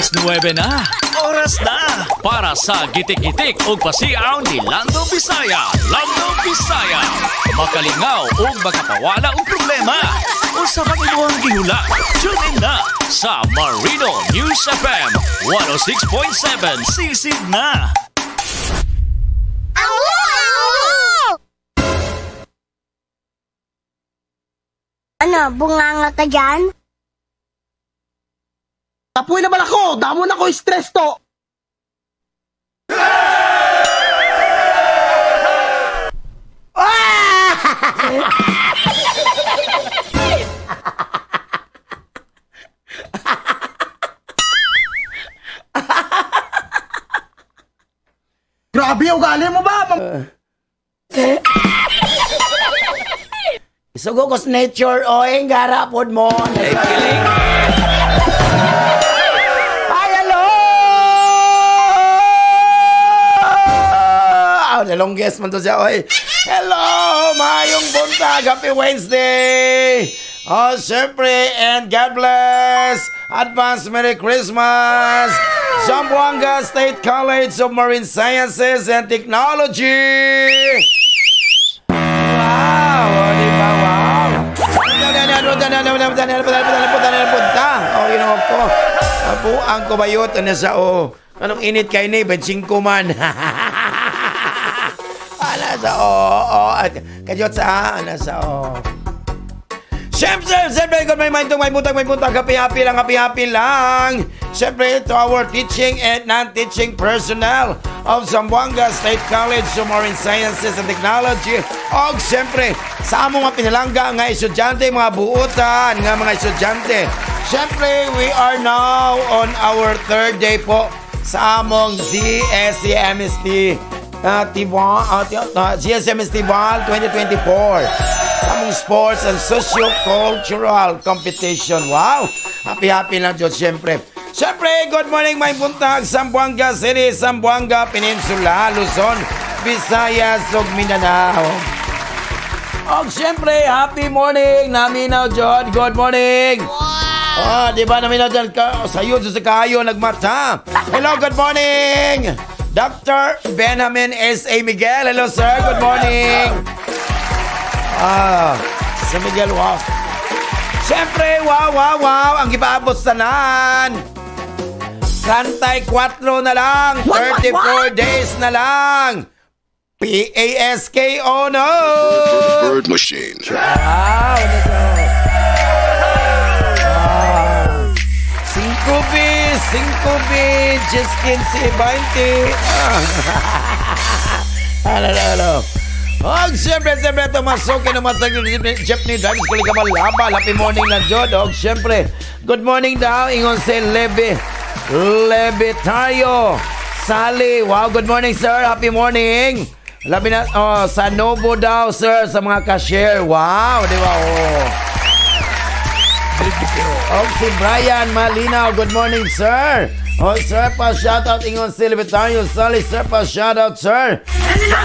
9 na. Oras na para sa gitik-gitik o pasiaw ni Lando Bisaya. Lando Bisaya. Makalingaw o makapawala o problema. O sa mag-iluang gihula. Tune in na sa Marino News FM 106.7. Sisig na. Ano, bunganga ka dyan? Tapuin naman ako! Damo na ko stress to! Grabe, ugali mo ba? Isugo ko sa nature, oy, garapod mo. Ay, kiling. Ay, hello! The longest man to siya, oy. Hello! Mayong buntag, happy Wednesday! Oh, syempre, and God bless! Advance Merry Christmas! Zamboanga State College of Marine Sciences and Technology! Wow! Di ba? Wow! Oh, ginoo ko. Apuang ko bayot. Ano sa o? Anong init kayo ni? 25 man. Ano sa o? Kajot sa ano sa o? Siyempre, good may buntag, happy-happy lang. Siyempre, to our teaching and non-teaching personnel of Zamboanga State College of Marine Sciences and Technology. O, siyempre, sa among mga pinalangga nga estudyante, mga buutan nga mga estudyante. Siyempre, we are now on our third day po sa among GSMST GSMST Ball 2024. Among sports and socio-cultural competition. Wow! Happy lang dyan, siyempre. Siyempre, good morning, may buntag, Zamboanga City, Zamboanga Peninsula, Luzon, Visayas, ug Mindanao. O, siyempre, happy morning, naminaw dyan. Good morning. Wow! Di ba naminaw dyan sa yun, sa kayo, nagmata. Hello, good morning. Dr. Benjamin S.A. Miguel. Hello, sir. Good morning. Sa Miguel, wow. Siyempre, wow. Ang ipaabot sa nan. 34 na lang. 34 days na lang. PASKO, no? Bird machine. Wow, let's go. 5B, just 15, 20. Hello. Og siyempre, tumasokin naman sa Jeff ni Davis Kuligamal Laba. Happy morning na Jod. Og siyempre, good morning daw. Ingon si Levitario Sally. Wow, good morning, sir. Happy morning. Labi na, sa Novo daw, sir, sa mga cashier. Wow, di ba? Og si Brian Malinaw. Good morning, sir. Oh, sir, pa-shoutout ingon si Levitario Sally, sir, pa-shoutout, sir.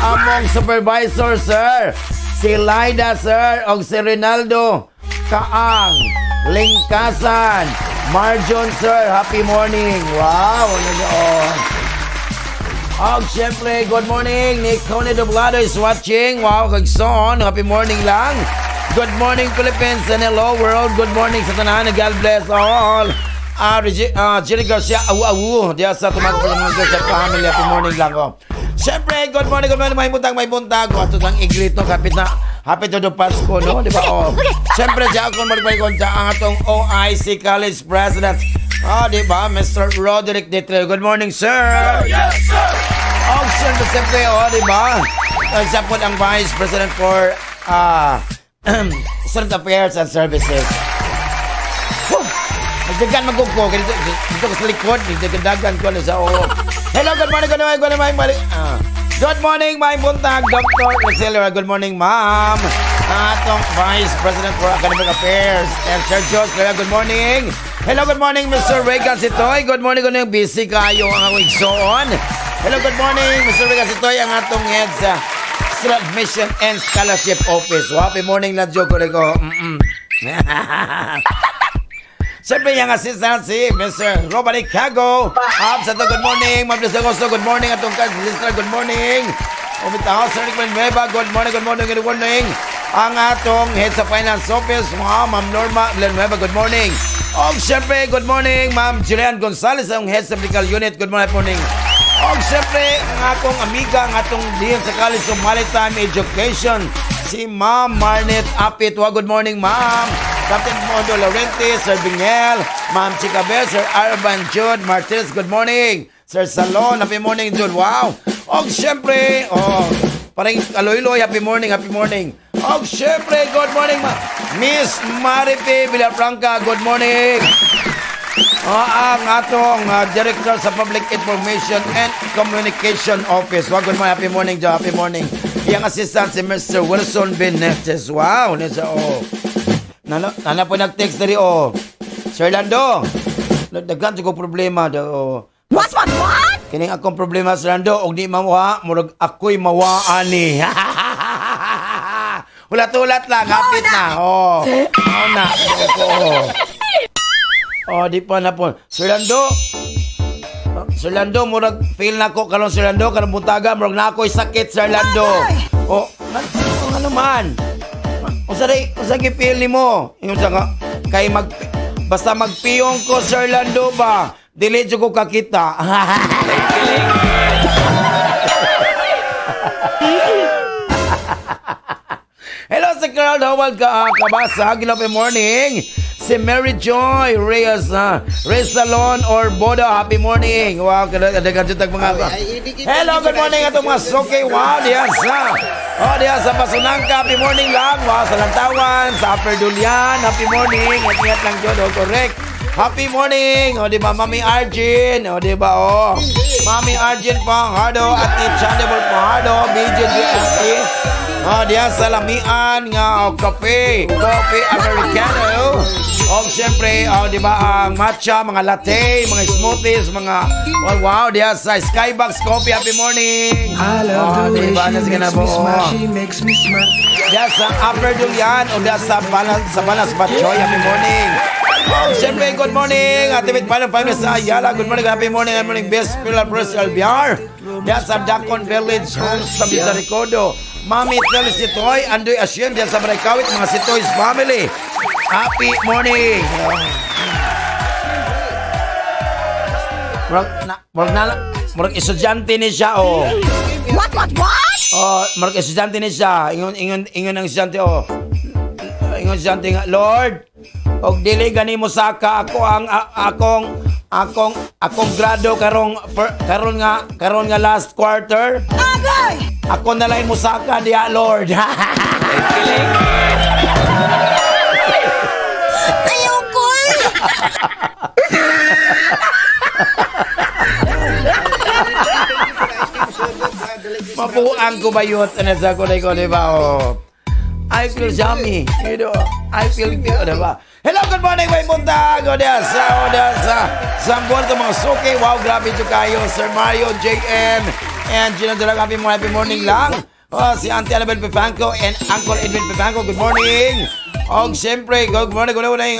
Among supervisor, sir. Si Laida, sir. O si Rinaldo Kaang Lingkasan. Marjon, sir. Happy morning. Wow, ano yun? O, syempre, good morning. Nick Coney Doblado is watching. Wow, kagsoon. Happy morning lang. Good morning, Philippines, and hello, world. Good morning sa tanan. God bless all. Jerry Garcia, awu. Diya sa tumagpapalanggan sa family. Happy morning lang, oh. Siyempre, good morning, may buntag. Ato ng iglit, no? Happy to the Pasko, no? Di ba, oh? Siyempre, siya akong magbalik sa ang atong OIC College President. Di ba, Mr. Roderick Detre. Good morning, sir. Yes, sir. Siyempre, di ba? Siya po ang Vice President for Student Affairs and Services. Nagdagan magugko. Dito ko sa likod. Nagdagan ko na sa oo. Hello, good morning. Good morning, my buntag, Dr. Rosilio. Good morning, ma'am. Atong Vice President for Academic Affairs. And Sir George, good morning. Hello, good morning, Mr. Regan Sitoy. Good morning, busy kayo ang awig soon. Hello, good morning, Mr. Regan Sitoy, ang atong head sa Admission and Scholarship Office. Happy morning na joke ko. Siyempre yung assistant si Mr. Robert Cago. Sa to, good morning. Ma'am Lisa Goso, good morning. Atong sister, good morning. Umitaw, Sir Nick Manueva, good morning, good morning, good morning. Ang atong head sa finance office, Ma'am Norma Manueva, good morning. O siyempre, good morning, Ma'am Julian Gonzalez, ang head sa medical unit, good morning. O siyempre, ang akong amiga, ang atong diyan sa College of Maritime Education, si Ma'am Marnet Apit. Good morning, Ma'am. Captain Mondo Laurenti, Sir Bingel, Ma'am Chicabel, Sir Arban Jude Martinez, good morning. Sir Salon, happy morning, Jude. Wow. O siyempre, parang aloy-loy, happy morning, happy morning. O siyempre, good morning, Miss Marife Villafranca, good morning. Ang atong Director sa Public Information and Communication Office. Good morning, happy morning, Joe, happy morning. Yang assistant si Mr. Wilson Benetes. Wow, nasa Nana po nag-text na rin, Sir Lando, nagkan ko problema. What? Kining akong problema, Sir Lando, og di mamuha, murag ako'y mawaan ni. Ulat-ulat lang, hapit na. Di pa na po. Sir Lando, murag fail na ko kalong Sir Lando, kalong buntaga, murag na ako'y sakit, Sir Lando. Ano man? Usa gipil ni mo. Kay basta magpiyong ko, Sir Lando ba? Dili jud ko kakita. Hello sa Carl Howard kabasa. Good morning. Si Mary Joy Reyes Salon or Boda, happy morning. Wow, kadagdag mga hello, good morning atong mga soke. Wow, diyan sa Pasunangka, happy morning lang. Wow, sa Lantawan, sa Upper Dulian, happy morning. Ingat lang dyan, correct. Happy morning. Di ba, Mami Arjun? Di ba, Mami Arjun Panghardo at Chandable Panghardo, BJGMT. Diyan sa Lamian nga coffee Americano. Siyempre, di ba, ang matcha, mga latte, mga smoothies, mga wow, diyan sa Skybox Coffee, happy morning. Di ba, nasa ganabo. Diyan sa Upper Dulian o diyan sa Balas Batchoy, happy morning. Siyempre, good morning. Atimit Final Family sa Ayala. Good morning, happy morning. Good morning, Best Pillar Press Albiar. Diyan sa Dacon Village Homes sa Misericordo. Mami Tel Sitoy, Andoy Asyen, diyan sa Marikawit, mga Sitoy's family. Happy morning. Murag estudyante ni siya, What? Murag estudyante ni siya. Ingon ang estudyante, Ingon estudyante nga, Lord, og dili gani mo saka ako ang akong grado karon nga last quarter. Agay! Ako na lang mo saka diya, Lord. Ayoko! Mapuang ko ba yun? Sa ko, di ba? I feel yummy. I feel good, di ba? Hello, good morning, may buntag. Sa Sambuan sa mga suki. Wow, grabe ito kayo. Sir Mario, JM, and Gina Dulag, happy morning lang. Si Auntie Annabel Pepanco and Uncle Edwin Pepanco, good morning. Siyempre, good morning.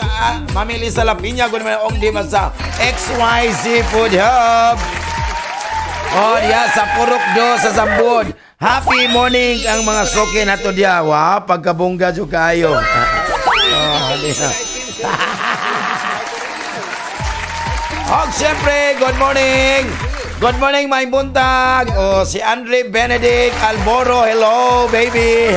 Mami Lisa Lapinya, good morning. Di ba sa XYZ Food Hub? Diya sa Purok Do sa Sambod. Happy morning ang mga soke na to diya. Wow, pagkabungga jo kayo. Siyempre, good morning. Good morning, my buntag. Si Andre Benedict Alboro. Hello, baby.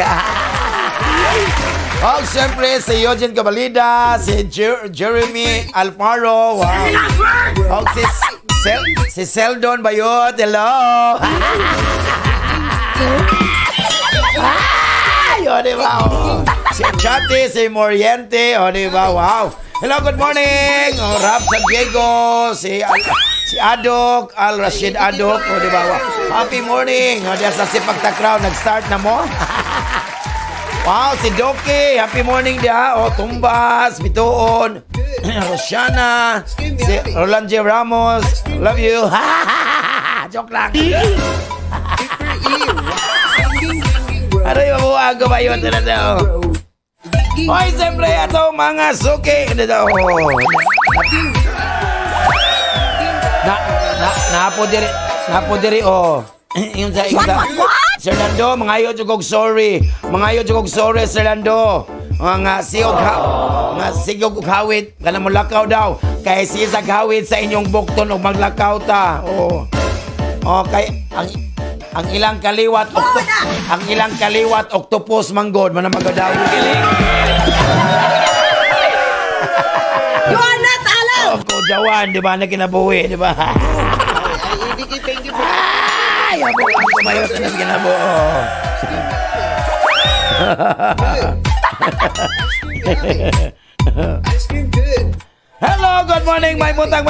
Siyempre, si Eugene Cabalida, si Jeremy Alfaro. Wow. Si Seldon Bayot. Hello. Di ba? Si Chati, si Moriente. Di ba? Wow. Hello, good morning. Rap San Diego. Si Adok, Al-Rashid Adok. Di ba? Wow. Happy morning. Diyan sa Sipag Takraw, nag-start na mo. Wow, si Doki. Happy morning dia. Tumbas, Bituon. Rosiana. Si Roland J. Ramos. Love you. Joke lang. Aray, mabuha ko ba yun? Hoy, siyempre, ito mga suki. Napo diri oh. Yung sa Sir Lando, mangayo jud sorry. Mangayo jud sorry Sir Lando. Nga sigog hawit kana mo lakaw daw. Kay siya hawit sa inyong bukton og maglakaw ta. Oh. Okay, ang ilang kaliwat octopus manggod man magadaw. You are not allowed! Ko jawan, di ba na kinabuhi, di ba? Thank you po. Ay, ako lang kumayot na kinabuhi. Ice cream good. Hello, good morning, may buntag.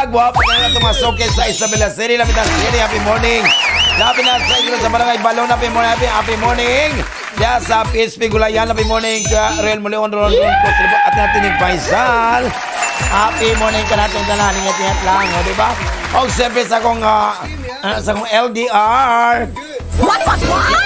Wapo ka nga tumasok sa Isabela City. Lapitan City, happy morning. Lapitan sa Igro sa Barangay Balon, happy morning. Ya sa PSP Gulayan, happy morning. Real Muleon, at natin yung Faisal. Happy morning ka natin tanan, ingat lang, di ba? O siyempre sa kong LDR. What?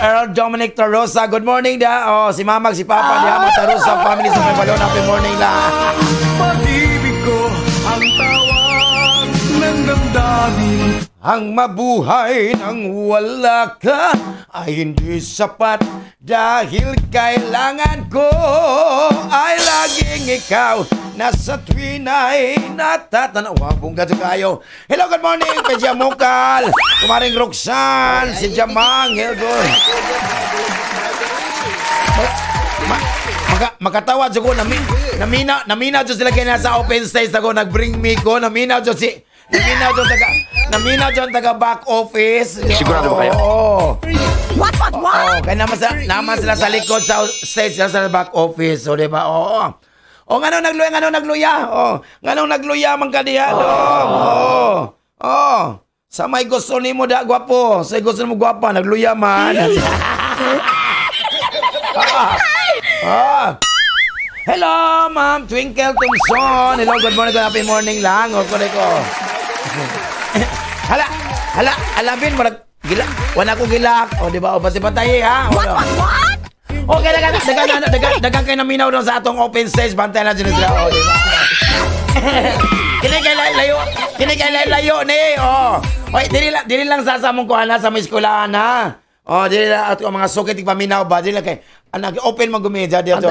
Earl Dominic Tarosa, good morning da. Oh, si Mamag, si Papa, di Ama Tarosa, family sa may Balon, happy morning lang. Pag-ibig ko ang tawag ng damdamin. Ang mabuhay nang wala ka ay hindi sapat dahil kailangan ko ay laging ikaw nasa tuwin ay natatanawa. Bungga kayo. Hello, good morning, Pedja Mukal, kumaring Roxanne, si Jamang, Hilgon. Makatawad ko naminaw jo sila kaya nasa open stage ako nag-bring me ko naminaw jo taga back office. Sigurado ba kayo? What? Kaya naman sila sa likod sa stage sila sa back office. O diba? Ngano nagluya man ka diha dong. Sa may gusto ni mo da gwapo, sa gusto mo gwapa nagluya man. Hello, Ma'am Twinkle Thompson. Hello, good morning. Happy morning lang. O, kore ko. Alabin mo gila. Wala ko gilak. O, di ba? O, pati patay, ha? What? Okay, dagang kayo naminaw doon sa atong open stage. Bantay na dyan sila. O, di ba? Kinikay-layo ni. O, dili lang sasamong ko, ana, sa may eskwelahan, ha? O, dili lang at mga sukit paminaw ba? Dili lang kay nag-open mo gumedya dito.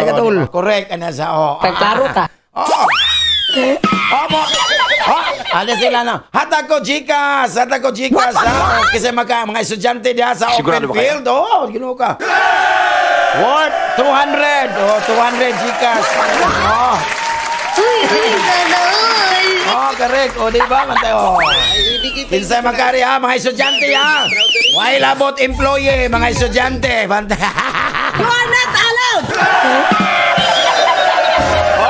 Correct, ana sa Pagkaro ka. Ano sila na? Hatag ko Gcash. Kasi mga estudyante diya sa open field. Ginawa ka. Worth 200. 200 Gcash. Correct. Diba? Pinsay magkari ha, mga estudyante ha. Why labot employee, mga estudyante. You are not allowed!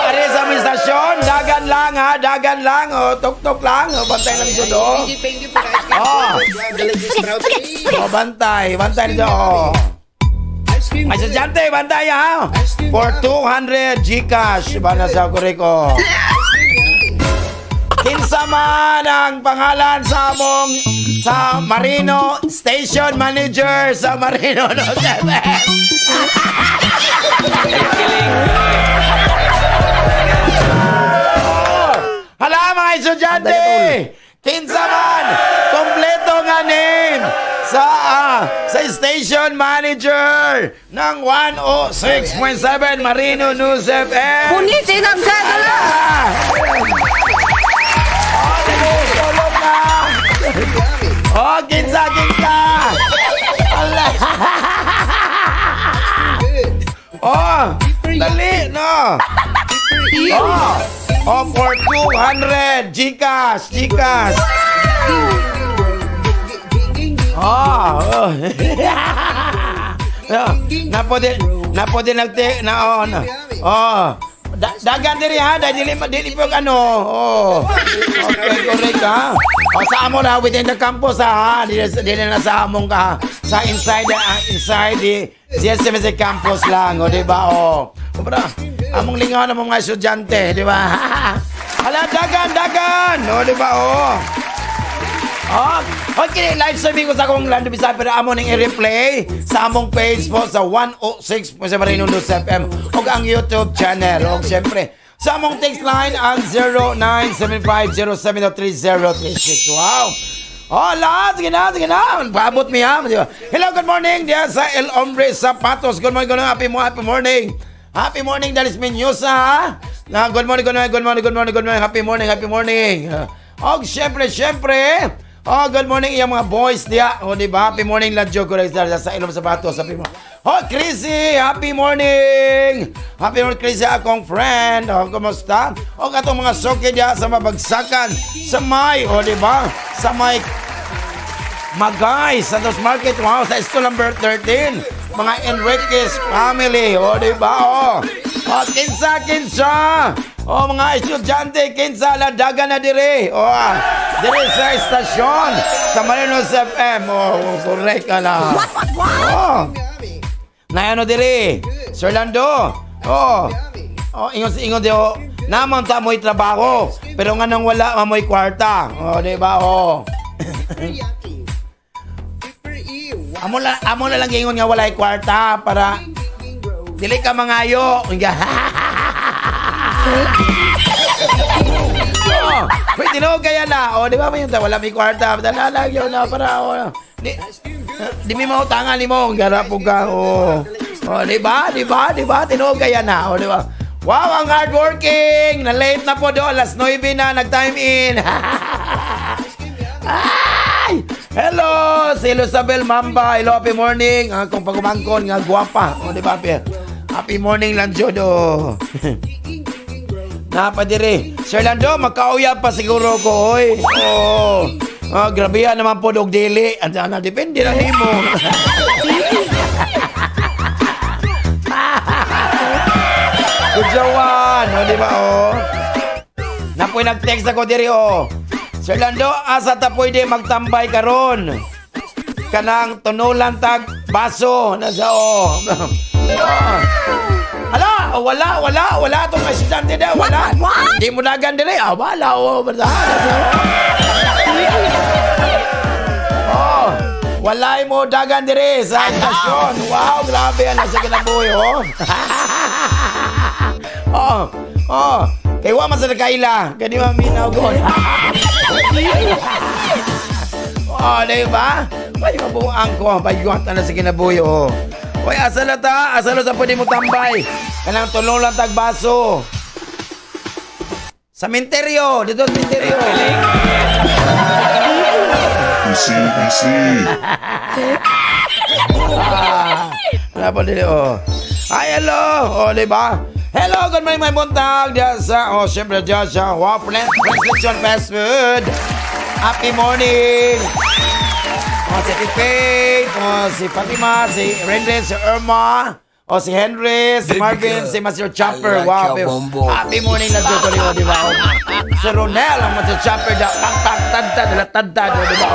Ari sa aming stasyon, dagan lang, tuk-tuk lang, bantay lang dito. Thank you po. Bantay dito. May estudyante, bantay ha. For 200 Gcash, ba na sa kuriko. Kinsa man ang pangalan sa Marino Station Manager sa Marino no 7. Hala mga estudyante, kinsa man kompleto nga name sa Station Manager ng 106.7 Marino News FM. Punitin ang gadala! Kinsa! Dali, no? For 200 Gcash. Napode nagte na dagan diri ha, dili po ano. Okay, correct ha. Sa amo na within the campus ha. Dili na sa among ka sa inside the CSMC campus lang, di ba? Bra, among lingaw na mga estudyante, di ba? Hala, dagan, di ba? Okay, live streaming ko sa akong Lando Bisaya pero amo ning i-replay sa among page po sa 106.7 Marino News FM o ang YouTube channel. O siyempre, Sa among text line ang 0975-0723036. Wow. Oh, lahat. Sige na. Paabot mi ha. Hello, good morning. Diyan sa El Hombre Zapatos. Good morning. Happy morning. Happy morning, Dalis Minyosa, ha? Good morning. Happy morning. Oh, syempre. Oh, good morning, iyang mga boys diya. Oh, di ba? Happy morning, Ladjo. Correct sa ilong sapatos. Happy morning. Oh, Chrissy, happy morning. Happy morning, Chrissy, akong friend. Oh, kumusta? Oh, katong mga soke diya sa mabagsakan. Sa may, oh, di ba? Sa may Magay, Santos Market. Wow, sa store number 13. Mga Enriquez family. O, diba? O, kinsa. O, mga estudyante, kinsa, ladaga na dire. O, dire sa estasyon. Sa Marinos FM. O, correct ka na. O, na ano dire. Sir Lando. O, ingon di o. Naman ta mo'y trabaho. Pero nga nang wala, mamoy kwarta. O, diba? O. Amo na lang gingon nga walay kwarta para dili ka mangayo. Oh, wait, tinuog kaya na. O, di ba may wala may kwarta. Dalalag yun na para, di may mautangan ni mo. Garapog ka, o, di ba? Tinuog kaya na, o, di ba? Wow, ang hardworking. Na-late na po doon. Alas 9 na, nag-time in. Ay! Hello! Si Elizabeth Mamba. Hello, happy morning. Kung pagumangkon nga guwapa. O, di ba, happy morning, Lanjodo. Napadiri. Sir Lando, magkauyab pa siguro ko, oy. Oh. Grabe yan naman po, dog dili. Andyan na, depende na mo. Kudyawan. O, di ba, oh. Napoy nag-text ako diri, oh. Sir Lando, asa ta pwede magtambay karon? Kanang tunulan tag baso na sa Hala, wala tong estudyante na, wala. Di mo nagan dire, wala walay mo dagan dire sa estasyon. Wow, grabe yan sa kinabuhi, kay wa man sa nakaila. Kani man minaw gon. Diba? May mabuang ko. Bayuan na sa kinabuhi, Uy, asala sa pwede mo tambay. Kanang tulong lang tagbaso. Sa minteryo. Dito sa minteryo. Easy. Wala po dito, Ay, hello. Diba? Hello, good morning, my buntag. Diyan sa, syempre diyan sa Reflection Fast Food. Happy morning. Si Pipay, si Fatima, si Renre, si Irma, si Henry, si Marvin, si Master Chopper. Wow, happy morning na dito rin, di ba? Si Ronel, ang Master Chopper, tadda, di ba?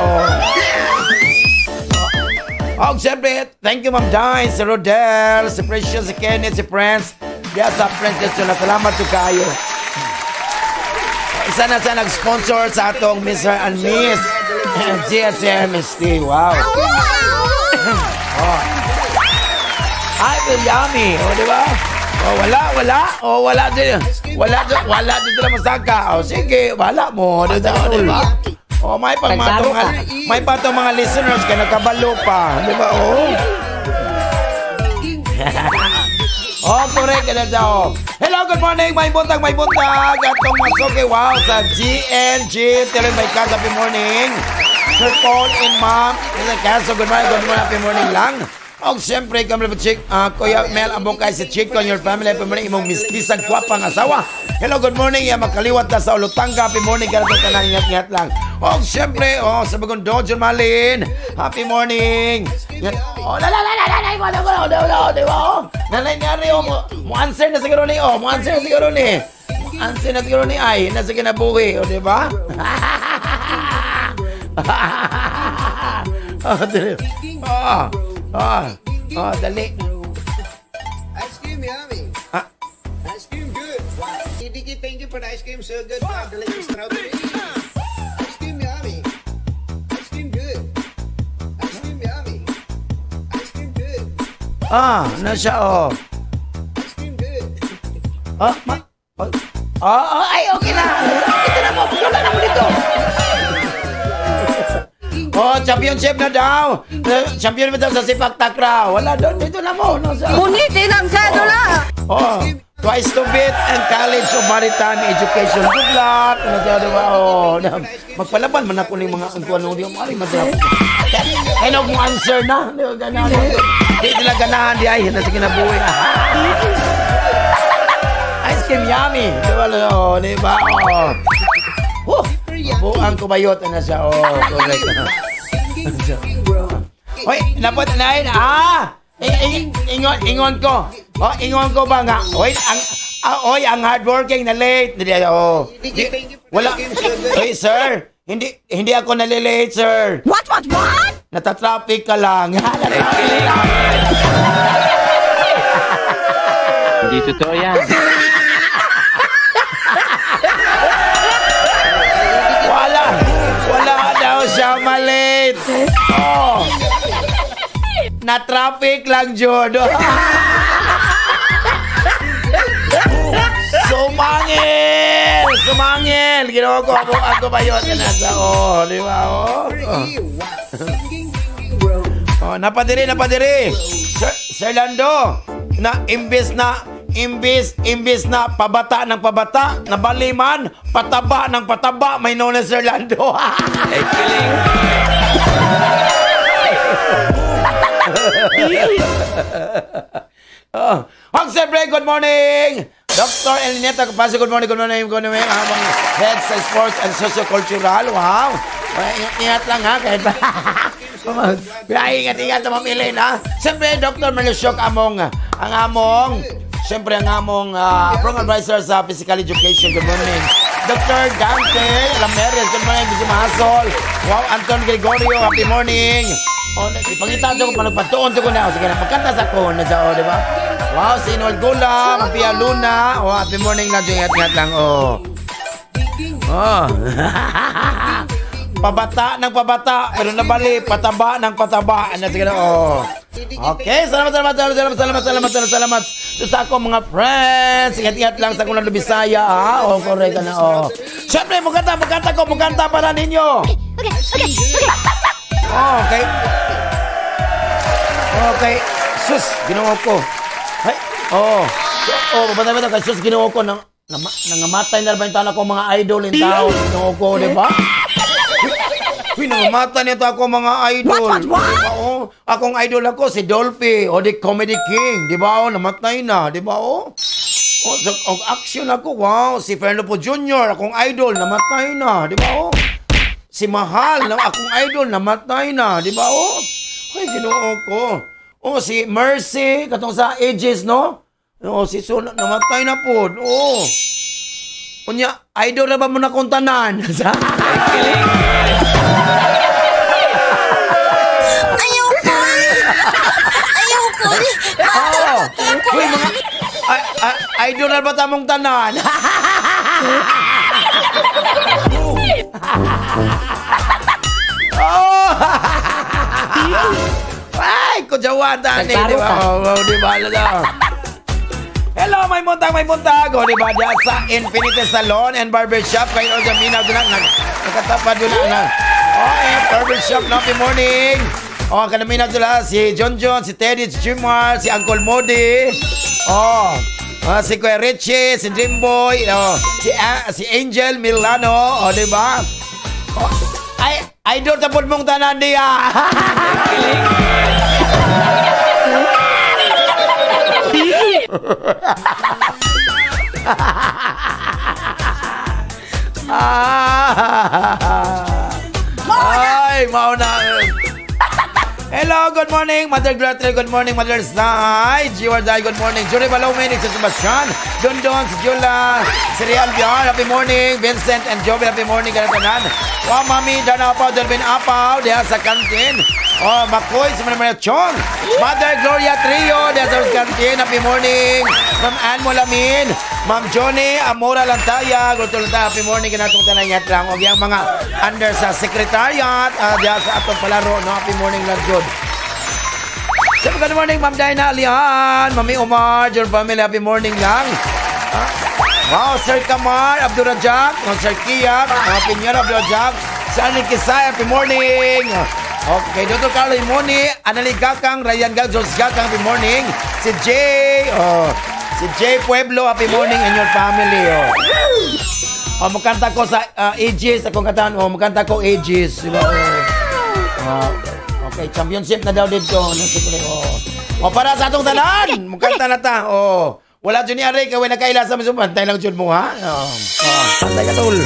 Siyempre, thank you, Ma'am Dine, si Rodel, si Precious, si Kenneth, si Prince. Diyan sa Prince, salamat to kayo. Isa na sa nag-sponsor sa atong Mr. and Miss GSMST. Wow. Ay, yummy. Di ba? Wala din sila masaka. Sige, wala mo. Di ba? May patong mga listeners ka nakabalo pa. Di ba? Correct ka na daw. Hello, good morning, may buntag. Atong masoke, wow, sa GNG. Telling by Cas, happy morning. Sir Paul and Ma'am. Kaso, good morning, happy morning lang. Siyempre, kami na Chick, Kuya Mel, abong kay si Chick on your family. Happy morning, imong mistisang kwapang asawa. Hello, good morning. Makaliwat na sa Olutanga. Happy morning, karato ka na ingat-ingat lang. Siyempre, sa bagong Dojo Malin. Happy morning. Nanay niyari, mo-answer na siguro ni, Answer na siguro ni ay, nasa kinabuhi, di ba? Dali. Ice cream yummy. Ice cream good. Diki, thank you for the ice cream. So good. Delicious strawberry. Ice cream yummy. Ice cream good. Ice cream yummy. Ice cream good. Na siya, Ice cream good. Ay, okay na. Ito na mo. Wala na mo dito. Championship na daw. Champion na daw sa sipak takraw. Wala doon. Dito na mo. Unitin ang sedula. Twice to beat and College of Maritime Education. Good luck. Magpalaban man ako ng mga ano di mo ari masarap. Kaya kung answer na. Di nila ganahan di ay na sige na buhay. Ice cream yummy. Di ba? Buang kubayot na siya. Correct. Hoy, napot na ingon ko. Ingon ko ba nga? Hoy, ang hardworking na late. Wala. Hoy, sir. Hindi ako nalilate, sir. What? Natatraffic ka lang. Hindi totoo yan. Wala daw siya malate. Na-traffic lang, Jodo. Sumangil. Ginawa ko ako ba yun? Di ba? Napadiri. Sir Lando, na imbis na pabata ng pabata, nabaliman, pataba ng pataba, may known as Sir Lando. Siyempre, good morning! Dr. Elineta Capaz, good morning. Among head sa sports and socio-cultural. Wow! Ingat lang ha, kahit ba? Ingat na mamili na. Siyempre, Dr. Melusyok, ang among program advisor sa physical education. Good morning. Dr. Dante Ramirez, good morning. Bisi Mahasol. Wow, Anton Gregorio, happy morning. Ipangita ko pa nagpatuon ko na. Sige na, magkanta sa ko na siya, di ba? Wow, si Noel Gula, Mapia Luna. Happy morning na, ingat lang, Pabata ng pabata, pero nabali, pataba ng pataba. Sige na, Okay, salamat. Ito sa ako, mga friends. Ingat lang sa Lando Bisaya, ha? Correct na, Siyempre, magkanta para ninyo. Okay. Sus, ginawa ko. Ay, babata kay sus, ginawa ko. Nangamatay na ba yung tala ko mga idol in tao? Ginawa ko, di ba? Nangamatay nito ako mga idol. What? Akong idol ako, si Dolphy, the Comedy King. Di ba? Namatay na, di ba? Action ako, wow. Si Fernando Po Jr., akong idol, namatay na, di ba? Si Mahal, akong idol, namatay na, di ba? Ay, ginoo ko. Si Mercy, katong sa Aegis, no? Si Sunod, namatay na po. Kunya, idol na ba mo na kong tanan? Ayoko. Uy, mga idol na ba tamong tanan? Ay, kujawatan eh, di ba? Di ba? Hello, may muntag. O, di ba? Diyan sa Infinity Salon and Barbershop. Kayo dyan, minaw doon lang. Nakatapad doon lang. Barbershop, happy morning. Kanaminaw doon lang. Si John, si Teddy, si Jimar, si Uncle Modi. Si Kuya Richie, si Jimboy, si Angel Milano. O, di ba? Idol tapos mong tanan diya. Ay, mauna. Hello, good morning, Mother Gretel. Good morning, Mother's Night. Giwarday, good morning. Juri Balomini, si Sebastian. Don, si Jula. Si Real Biar, happy morning. Vincent and Joby, happy morning. Ganatanan. Wow, Mami, Dana Apaw, Delvin Apaw. Diyan sa kantin. Makoy, si Manamaya Chong. Mother Gloria Trio, diyan sa kantin. Happy morning. Ma'am Ann Molamin. Ma'am Johnny Amora Lantaya. Gulto Lantaya, happy morning. Ganatong tanayat lang. O yung mga under sa secretariat. Diyan sa atong palaro. No? Happy morning lang, Jod. So, good morning, Ma'am Dina Alihan. Mami Omar, your family, happy morning lang. Wow, Sir Kamar, Abdurajak, Sir Kiyak, Pinyon Abdurajak, Sani Kisay, happy morning. Okay, Dr. Carlo Imoni, Anali Gakang, Ryan Gagos Gakang, happy morning. Si Jay, si Jay Pueblo, happy morning and your family. Magkanta ko sa Aegis, akong kataan, magkanta ko Aegis. Diba? Okay, championship na daw dito. Para sa atong tanan, magkanta na ta. Wala dyan ni Aray, kawin na kaila sa misumantay lang dyan mo, ha? Pantay ka, tol.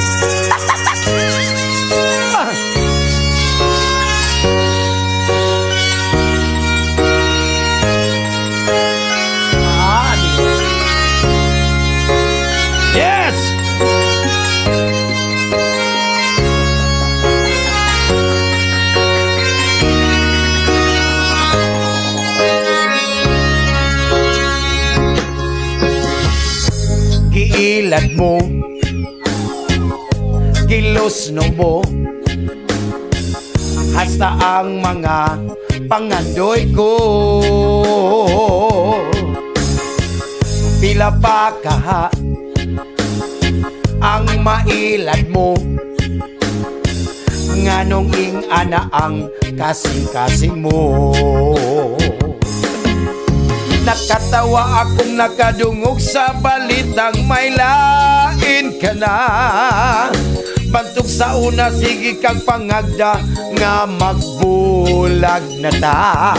Yes! Giilad mo, kilos no mo, hasta ang mga pangandoy ko. Pila pa kaha ang mailad mo, nganong ing ana ang kasing-kasing mo. Nakatawa akong nakadungog sa balitang may lain ka na. Bantog sa una, sige kang pangagda nga magbulag na ta.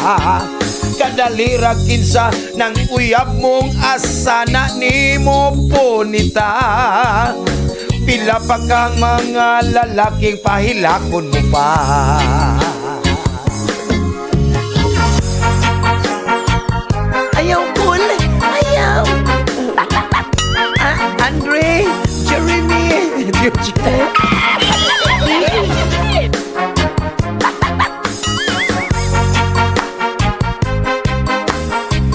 Kadalira kinsa nang uyab mong asana ni mo punita. Pila pa kang mga lalaking pahilakon mo pa. Ayaw, Paul. Ayaw. Andre, Jeremy,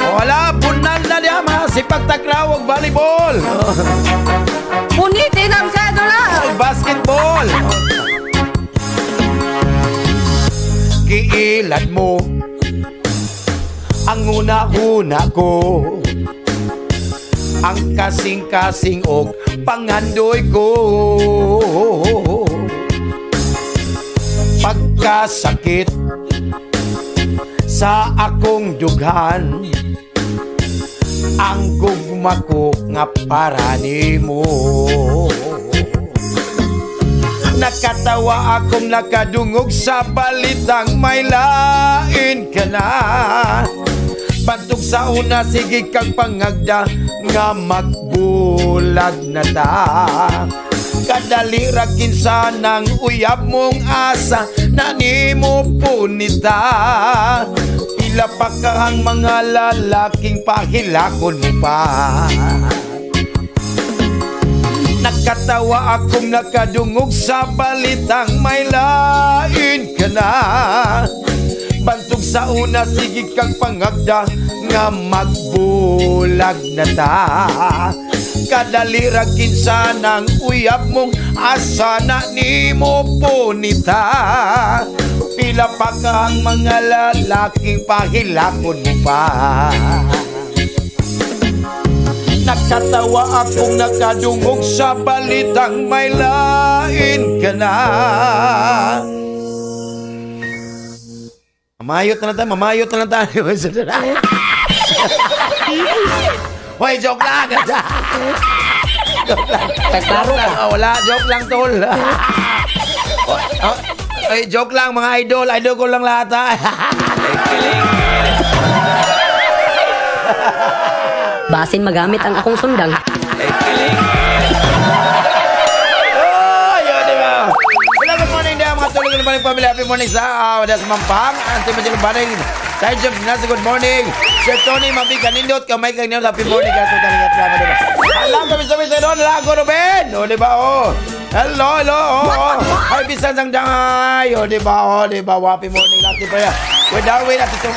wala, punal na niya, masipag takrawag volleyball. Punitin ang sedula. Basketball. Giilad mo ang una-una ko, ang kasing-kasing og pangandoy ko. Pagkasakit sa akong dughan, ang gugma ko nga para nimo. Nakatawa akong nakadungog sa balitang may lain ka na. Bantog sa una, sige kang pangagda nga magbulag na ta. Kadalira kinsa nang uyab mong asa na nimo punita. Pila pa kang mga lalaking pahilakon mo pa. Nakatawa akong nakadungog sa balitang may lain ka na. Bantog sa una, sige kang pangagda nga magbulag na ta. Kadalira kinsa nang uyab mong asa na nimo punita. Pila pa kang mga lalaking pahilakon mo pa. Nakatawa akong nakadungog sa balitang may lain ka na. Mamayot na lang tayo. Hoy, joke lang. Joke lang. Wala, joke lang, tol. Ay, joke lang, mga idol. Idol ko lang lahat, ha. Basin magamit ang akong sundang. Good morning dia mga tulog ng baling pamilya. Happy morning sa Mampang. Anto medyo baling. Tayo jump na sa good morning. Sir Tony mabigan nindot kamay kang nindot. Happy morning ka tutan nga drama diba. Alam kami sa doon lago no ben. O di ba Hello. Ay bisan sang dangay. O di ba happy morning lati pa ya. With Darwin at itong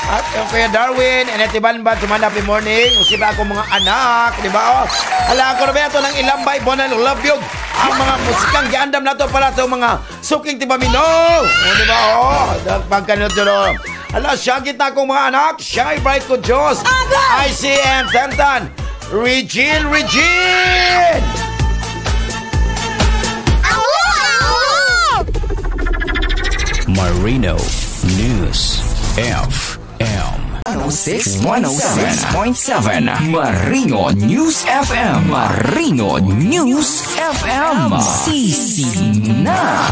at yung Kuya Darwin, and itiban ba, happy morning. Usipa ako mga anak, di ba? Alam ko na ba ito ng ilambay, bonal, love you. Ang mga musikang giandam na to para sa mga suking tibamino. Di ba? Pagkanot dyan. Alam, siya kita akong mga anak. Shy Bright ko Diyos. ICM Tentan. Regine! Marino News FM. 106.7 Marino News FM. Marino News FM. Sisi na.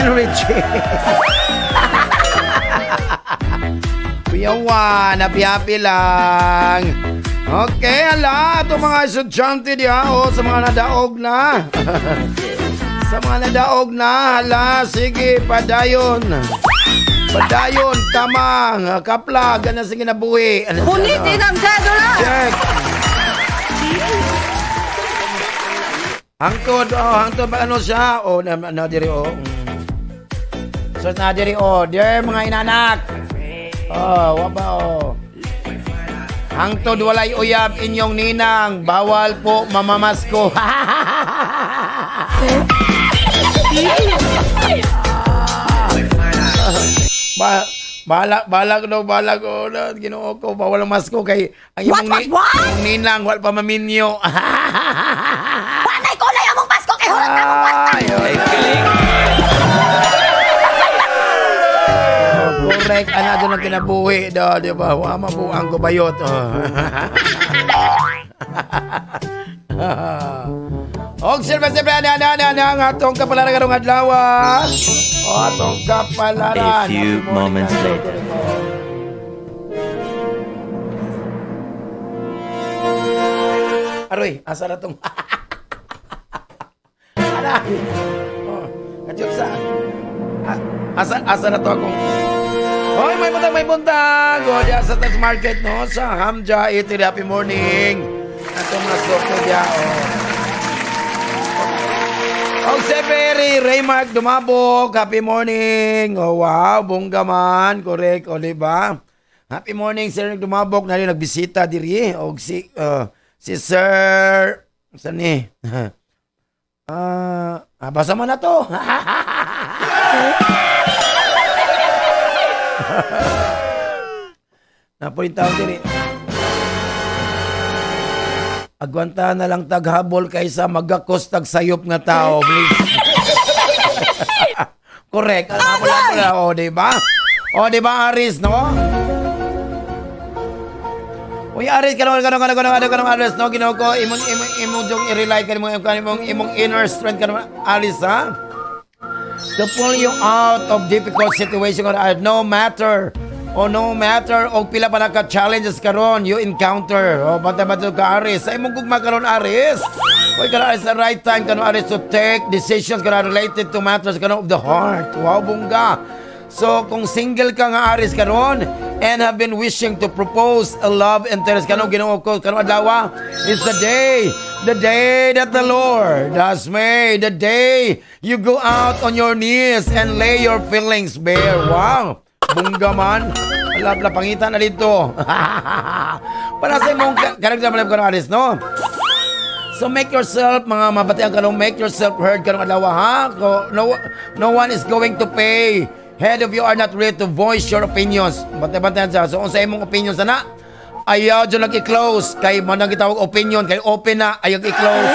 Regine. Piyawan, happy lang. Okay, ala, itong mga estudyante diya, sa mga nadaog na. Sa mga nadaog na, hala, sige, padayon, kamang, kaplag, ano sige nabuhi. Punitin ang kadula! Check. Hangtod, ba ano siya? Nadiri, So, nadiri, dear mga inanak. Waba, Hangtod walay uyab inyong ninang, bawal po mamamasko. Balag na Ginoo ko bawal ang masko kay ang imong ninang wal pa maminyo. Panay ko na yung pasko kay hulat na mong correct, ana doon ang kinabuhi do, di ba? Wa mabuang ko bayot. Og silba ang atong kapalaran karong adlaw. Atong kapalaran. A few moments later. Aroy, asa na tong Aray. Kadiyok sa asa na to akong Hoy, may buntag. Diya sa Tax Market, no? Sa Hamja, Italy, happy morning. Atong masok na diya, si Perry, Raymark, Dumabog, happy morning. Wow, bongga man. Correct, diba? Happy morning, Sir Dumabog. Nali nagbisita diri. Si Sir, saan ni? Basa man na to. Napulintaw din agwanta na lang taghabol kaysa magakos tag sayop nga tao. Correct. Diba? Diba, Aris, no? Aris, kanong Aris, no? Ginoo ko, imong jong i-rely ka imong inner strength kanong Aris, ha? To pull you out of difficult situation no matter o pila pa naka-challenges karon you encounter bata-bata ka Aris sa imong gugma karon Aris Aris the right time karon Aris to take decisions karon related to matters karon of the heart. Wow, bungga. So kung single ka nga Aris karon and have been wishing to propose a love interest karon Ginoo ko karon adlaw is the day that the Lord has made, the day you go out on your knees and lay your feelings bare. Wow, bungga man. Alapla pangita na dito. Para sa imong character malab karon Aris, no? So make yourself, mga mabatian kanong, make yourself heard kanong adlaw, ha? No one is going to pay. Head of you are not ready to voice your opinions. Bantay-bantayan siya. So, kung sa imong opinions na, ayaw dyan nag-i-close. Kay manang gitawag opinion, kay open na, ayaw i-close.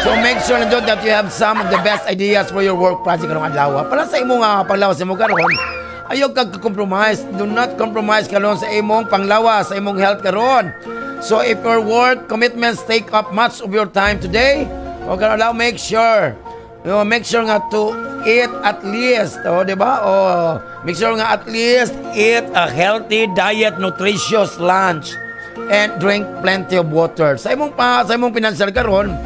So, make sure na dyan that you have some of the best ideas for your work project karong adlaw. Para sa imong panglawas, sa imong karon, ayaw kag-compromise. Do not compromise karon sa imong panglawas, sa imong health karon. So, if your work commitments take up much of your time today, o karon adlaw, make sure nga to eat at least, diba? Make sure nga at least eat a healthy diet, nutritious lunch, and drink plenty of water. Sa imong financial karon,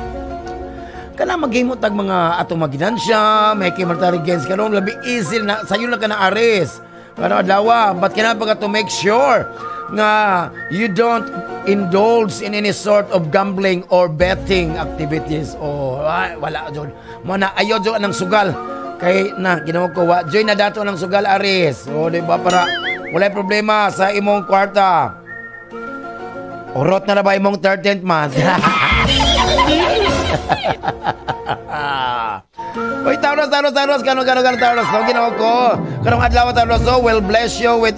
kana maghimo tag mga atong maginansya, may monetary gains karon, labi easy na sayo na kana Aris. Kana adlaw, but kinahanglan to make sure nga you don't indulge in any sort of gambling or betting activities. Wala jud. Mana ayo jud anang sugal. Kay na ginawa ko joy na dato ng sugal Aris. Di ba para wala problema sa imong kwarta. Urot na ba imong 13th month? Uy, Taurus, kanong Taurus, no, ginoo ko. Kanong adlaw Taurus, so, will bless you with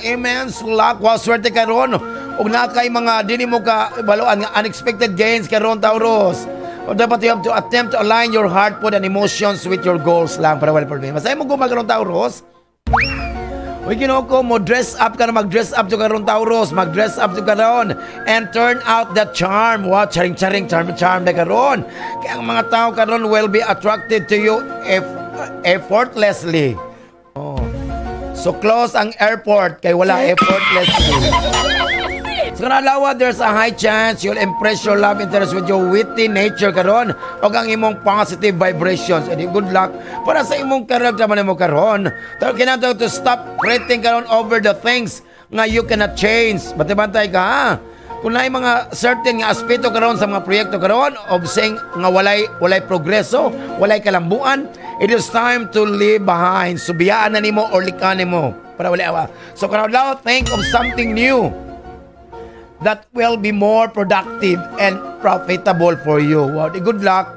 immense luck. Wow, swerte karon. Ug na kay mga dili mo ka baloan nga unexpected gains karon, Taurus. O dapat you have to attempt to align your heart, mood, and emotions with your goals lang para wala problema. Masaya mo gumagano'n, Taurus? Uy, ginoo ko, mo dress up ka na, mag-dress up to karon, Taurus. Mag-dress up to karon and turn out the charm. Wow, charing-charing, charm na karon. Kaya ang mga tao karon will be attracted to you effortlessly. Oh. So close ang airport kay wala effortlessly. So kanalawa, there's a high chance you'll impress your love interest with your witty nature karon o ang imong positive vibrations. Edi good luck para sa imong karakter man mo karon. Pero kinahanglan to stop fretting karon over the things nga you cannot change. Bantay-bantay ka, ha? Kung na mga certain nga aspeto karon sa mga proyekto karon of saying nga walay progreso, walay kalambuan, it is time to leave behind. Subiyaan na nimo or likanin mo para wala. So kanalawa, think of something new that will be more productive and profitable for you. Wow, good luck.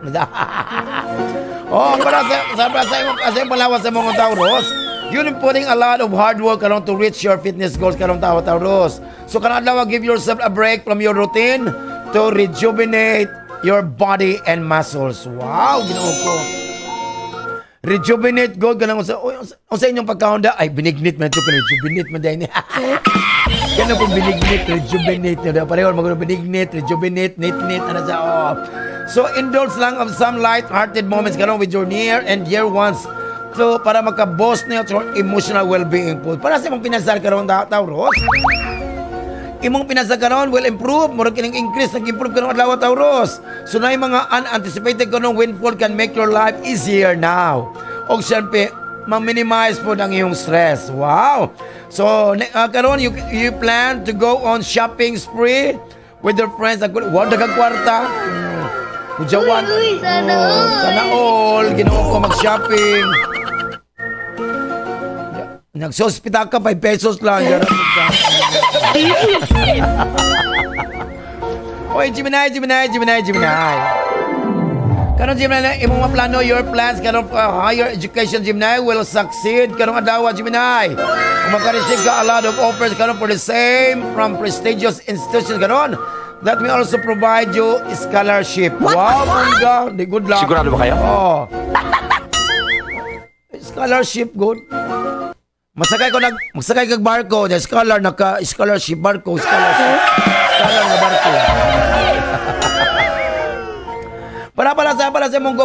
Oh, para sa imong kasi palawas sa mga Taurus. You're putting a lot of hard work around to reach your fitness goals karong Taurus. So kanadlaw, give yourself a break from your routine to rejuvenate your body and muscles. Wow, ginoo ko. Rejuvenate God kanang sa inyong pagkaunda ay binignit man ito, rejuvenate man dahil kaya kung binignit, rejuvenate nyo. Pareho mag binignit, rejuvenate, nit, ano sa So indulge lang of some light-hearted moments karon with your near and dear ones. So para magka-boast na your emotional well-being po. Para sa imong pinasal karon, Taurus, imong pinasal karon will improve, murag kining increase, nag-improve karon adlaw, Taurus. So na yung mga unanticipated karon windfall can make your life easier now. O siyempre, ma-minimize po ang iyong stress. Wow! So, karon you plan to go on shopping spree with your friends. Wow, dagang kwarta. Kujawan. Sana all. Ginoo ko mag-shopping. Nagsospita ka, 5 pesos lang. Oy, Gemini. Karong Gemini, imong plano, your plans karong higher education, Gemini, will succeed. Karong adlaw, Gemini, maka-receive ka a lot of offers karong for the same from prestigious institutions karon that may also provide you scholarship. Wow, bunda, di good luck. Sigurado ba kayo? Oh. Scholarship, good. Masakay kag barko, the scholarship barko, scholar na barko. Para sa imong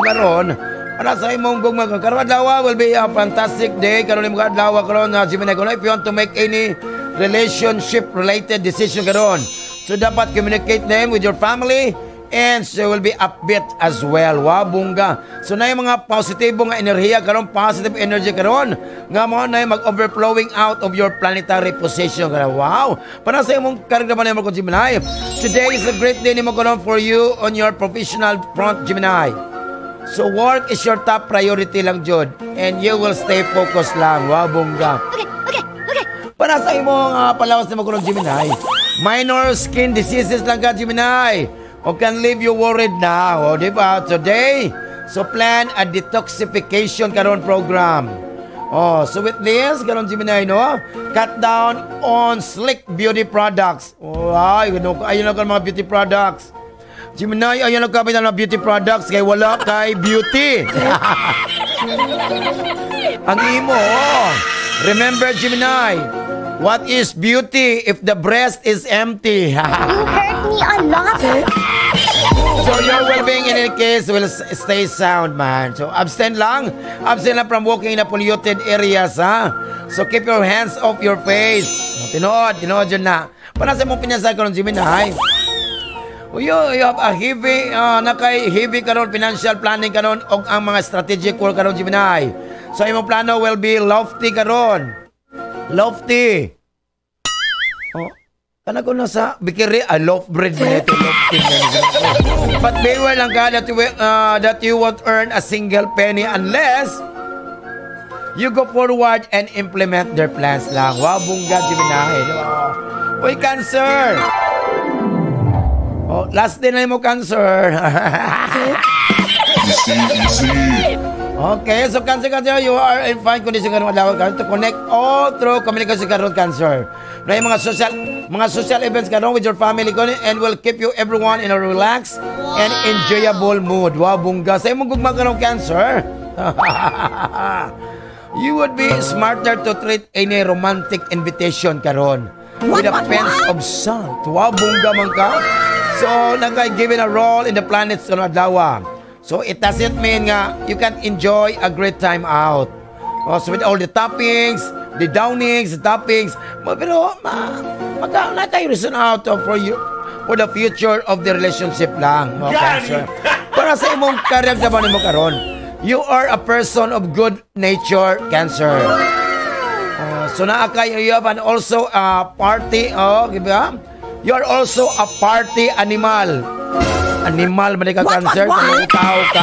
karon, para sa imong karon adlaw will be a fantastic day karon imong adlaw karon Gemini. If you want to make any relationship related decision karon, so dapat communicate them with your family and so will be upbeat as well. Wow, bungga. So na yung mga positibo nga enerhiya karon, positive energy karon nga mo na mag-overflowing out of your planetary position karon. Wow, para sa imong karga man mo Gemini, today is a great day nimo karon for you on your professional front, Gemini. So work is your top priority lang jud and you will stay focused lang. Wow, bungga. Okay. Para sa imong palawas nimo karon, Gemini, minor skin diseases lang ka, Gemini, o can leave you worried now, o diba? Today, so plan a detoxification karon program. Oh, so with this, karon Gemini, no? Cut down on slick beauty products. Oh, ayun na ka mga beauty products. Gemini, ayun na ka mga beauty products kay wala kay beauty. Ang imo, remember Gemini, what is beauty if the breast is empty? You hurt me a lot. So your well-being in any case will stay sound, man. So abstain lang from walking in a polluted areas, ha? So keep your hands off your face. Tinood yun na. Para sa mong pinasal karon, Gemini, you have a heavy karon financial planning karon og ang mga strategic work karon, Gemini. So imong plano will be lofty karon. Lofty. Oh, kana ko na sa bikiri, loaf bread man ito, lofty. But beware lang ka that you won't earn a single penny unless you go forward and implement their plans lang. Wow, bungga, Gemini. Uy, Cancer. Oh, last day na mo, Cancer. Easy. Okay, so Cancer, you are in fine condition karon adlaw to connect all through communication karon Cancer. Na yung mga social events karon with your family karon and will keep you everyone in a relaxed and enjoyable mood. Wow, bungga sa imong gugma karon Cancer. You would be smarter to treat any romantic invitation karon with a pinch of salt. Wow, bungga man ka. So, given a role in the planets karon adlaw. So it doesn't mean nga you can enjoy a great time out. So with all the toppings, the downings, the toppings, pero magkakaroon kayo reason out for the future of the relationship lang. Okay, sir. Para sa imong career na ba mo karon, you are a person of good nature, Cancer. So naa kayo and also a party, diba? You are also a party animal. Animal ba ka Cancer? Kung tao ka.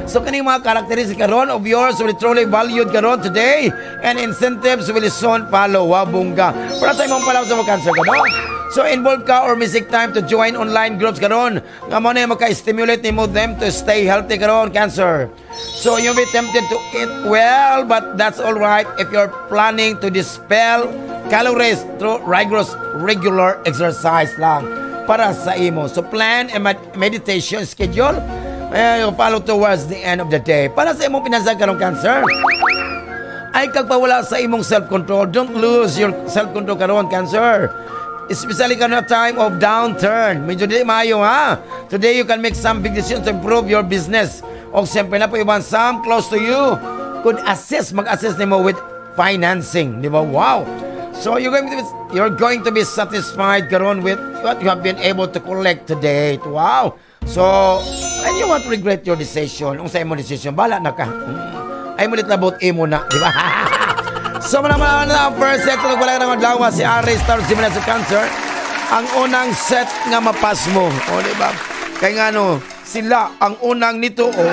So kaning mga characteristics karon of yours will truly valued karon today and incentives will soon follow. Wow, bungga. Para sa imong palaw sa mga Cancer karon. So involved ka or missing time to join online groups karon. Nga mo na maka-stimulate nimo them to stay healthy karon Cancer. So you'll be tempted to eat well, but that's all right if you're planning to dispel calories through rigorous regular exercise lang. Para sa imo. So plan a meditation schedule follow towards the end of the day. Para sa imong pinasag karong Cancer, ay kagpawala sa imong self-control. Don't lose your self-control karon Cancer. Especially karon na time of downturn. Medyo di maayo ha. Today you can make some big decisions to improve your business. O siyempre na po iban some close to you could mag-assist nimo with financing. Di ba? Wow! So you're going to be satisfied karon with what you have been able to collect today. Wow. So, and you won't regret your decision. Kung sa imong decision, bala na ka. Ay mo litlabot imo na, di ba? So manaman na first set kung wala nang adlaw si Aries Star Simula sa Cancer. Ang unang set nga mapas mo. O di ba? Kay ngano, sila ang unang nito o.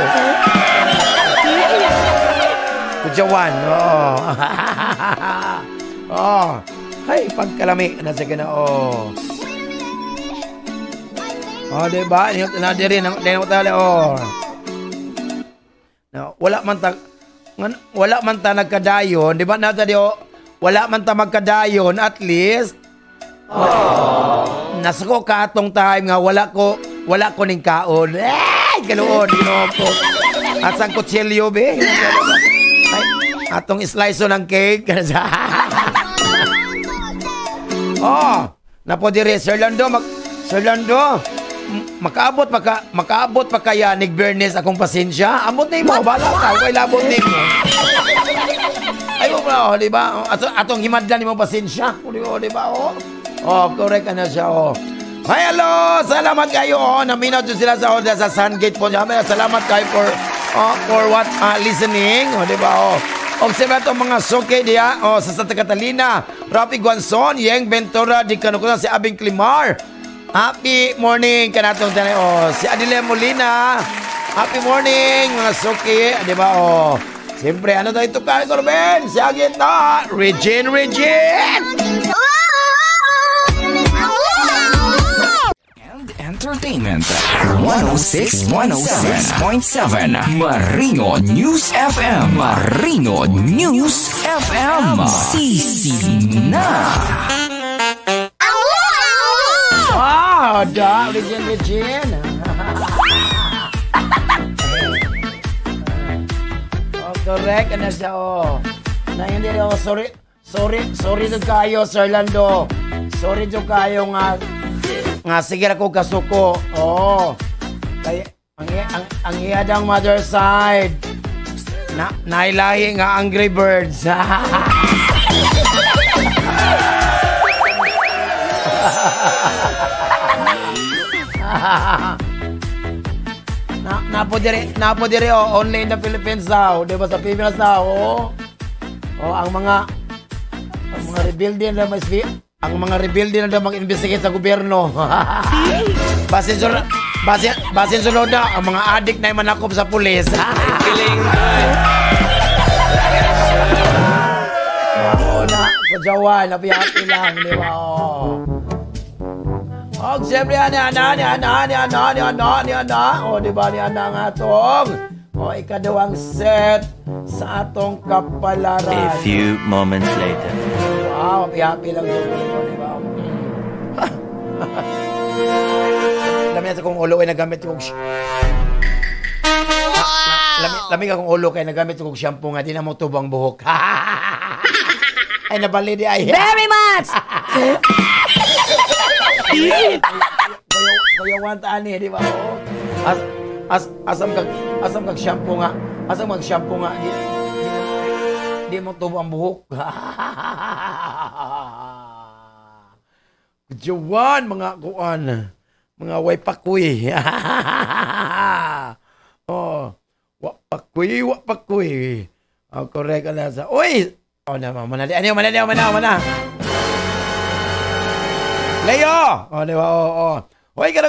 Kujawan. Oh. Oh, hay pagkalami na sa kana oh. Oh, di ba? Na diri na tali oh. No, wala man ta nagkadayon, di ba? Nata di oh. Wala man ta magkadayon at least. Oh. Nasako ka atong time nga wala ko ning kaon. Ay, galuon ko. At sang kutsilyo be. Ay, atong slice ng cake. Oh, napo dire Sir Lando, makaabot pa kaya nig Bernes akong pasensya. Amot na mo, bala ka, okay labot nimo. Ay mo, di ba? Atong himadlan nimo pasensya. Di ba? Oh, correct na siya oh. Hi, hello. Salamat kayo oh. Naminaw sila sa Sungate po. Salamat kayo for what listening, di ba? Oh. Observe itong mga suki diya sa Santa Catalina, Rafi Guanzon, Yeng Ventura, di kanukunan si Abing Climar. Happy morning kanatong tanay si Adile Molina. Happy morning mga suki, di ba siyempre ano tayo ito kay Corben? Si Agit na Regine. Entertainment 106.7 Maringo News FM. Maringo News FM. Sisina. Wow, Regine. Correct na siya na hindi sorry do kayo Sir Lando. Sorry do kayo nga sige ako kasuko. Kaya ang iyadang mother side nailahi nga Angry Birds. Napo dire only in the Philippines daw, di ba sa Pilipinas daw ang mga rebelde na ang mga rebelde na mag-investigate sa gobyerno. Basin sunod na ang mga adik na manakop sa pulis. Kiling. Kajawan, napiyaki lang, di ba? O, siyempre, ni Ana. O, di ba, ni Ana nga tong? O, ikadawang set sa atong kapalaran. A few moments later. Wow, happy lang yung ulo, di ba? Lami na sa kong ulo ay nagamit yung... Lami ka kong ulo kay nagamit yung shampoo nga, di na mo tubang buhok. Ay, nabali di ay. Very much! Kaya wantaan eh, di ba? Asam kag shampoo nga. Asam kag shampoo nga. Di mo tubang buhok. Jawan, mga kuan. Mga waipakuy. Oh, wapakuy. Oh, correct ka na sa... Uy! Oh, manali. Mana. Leo! Oh, di ba? Oh. Uy, kano.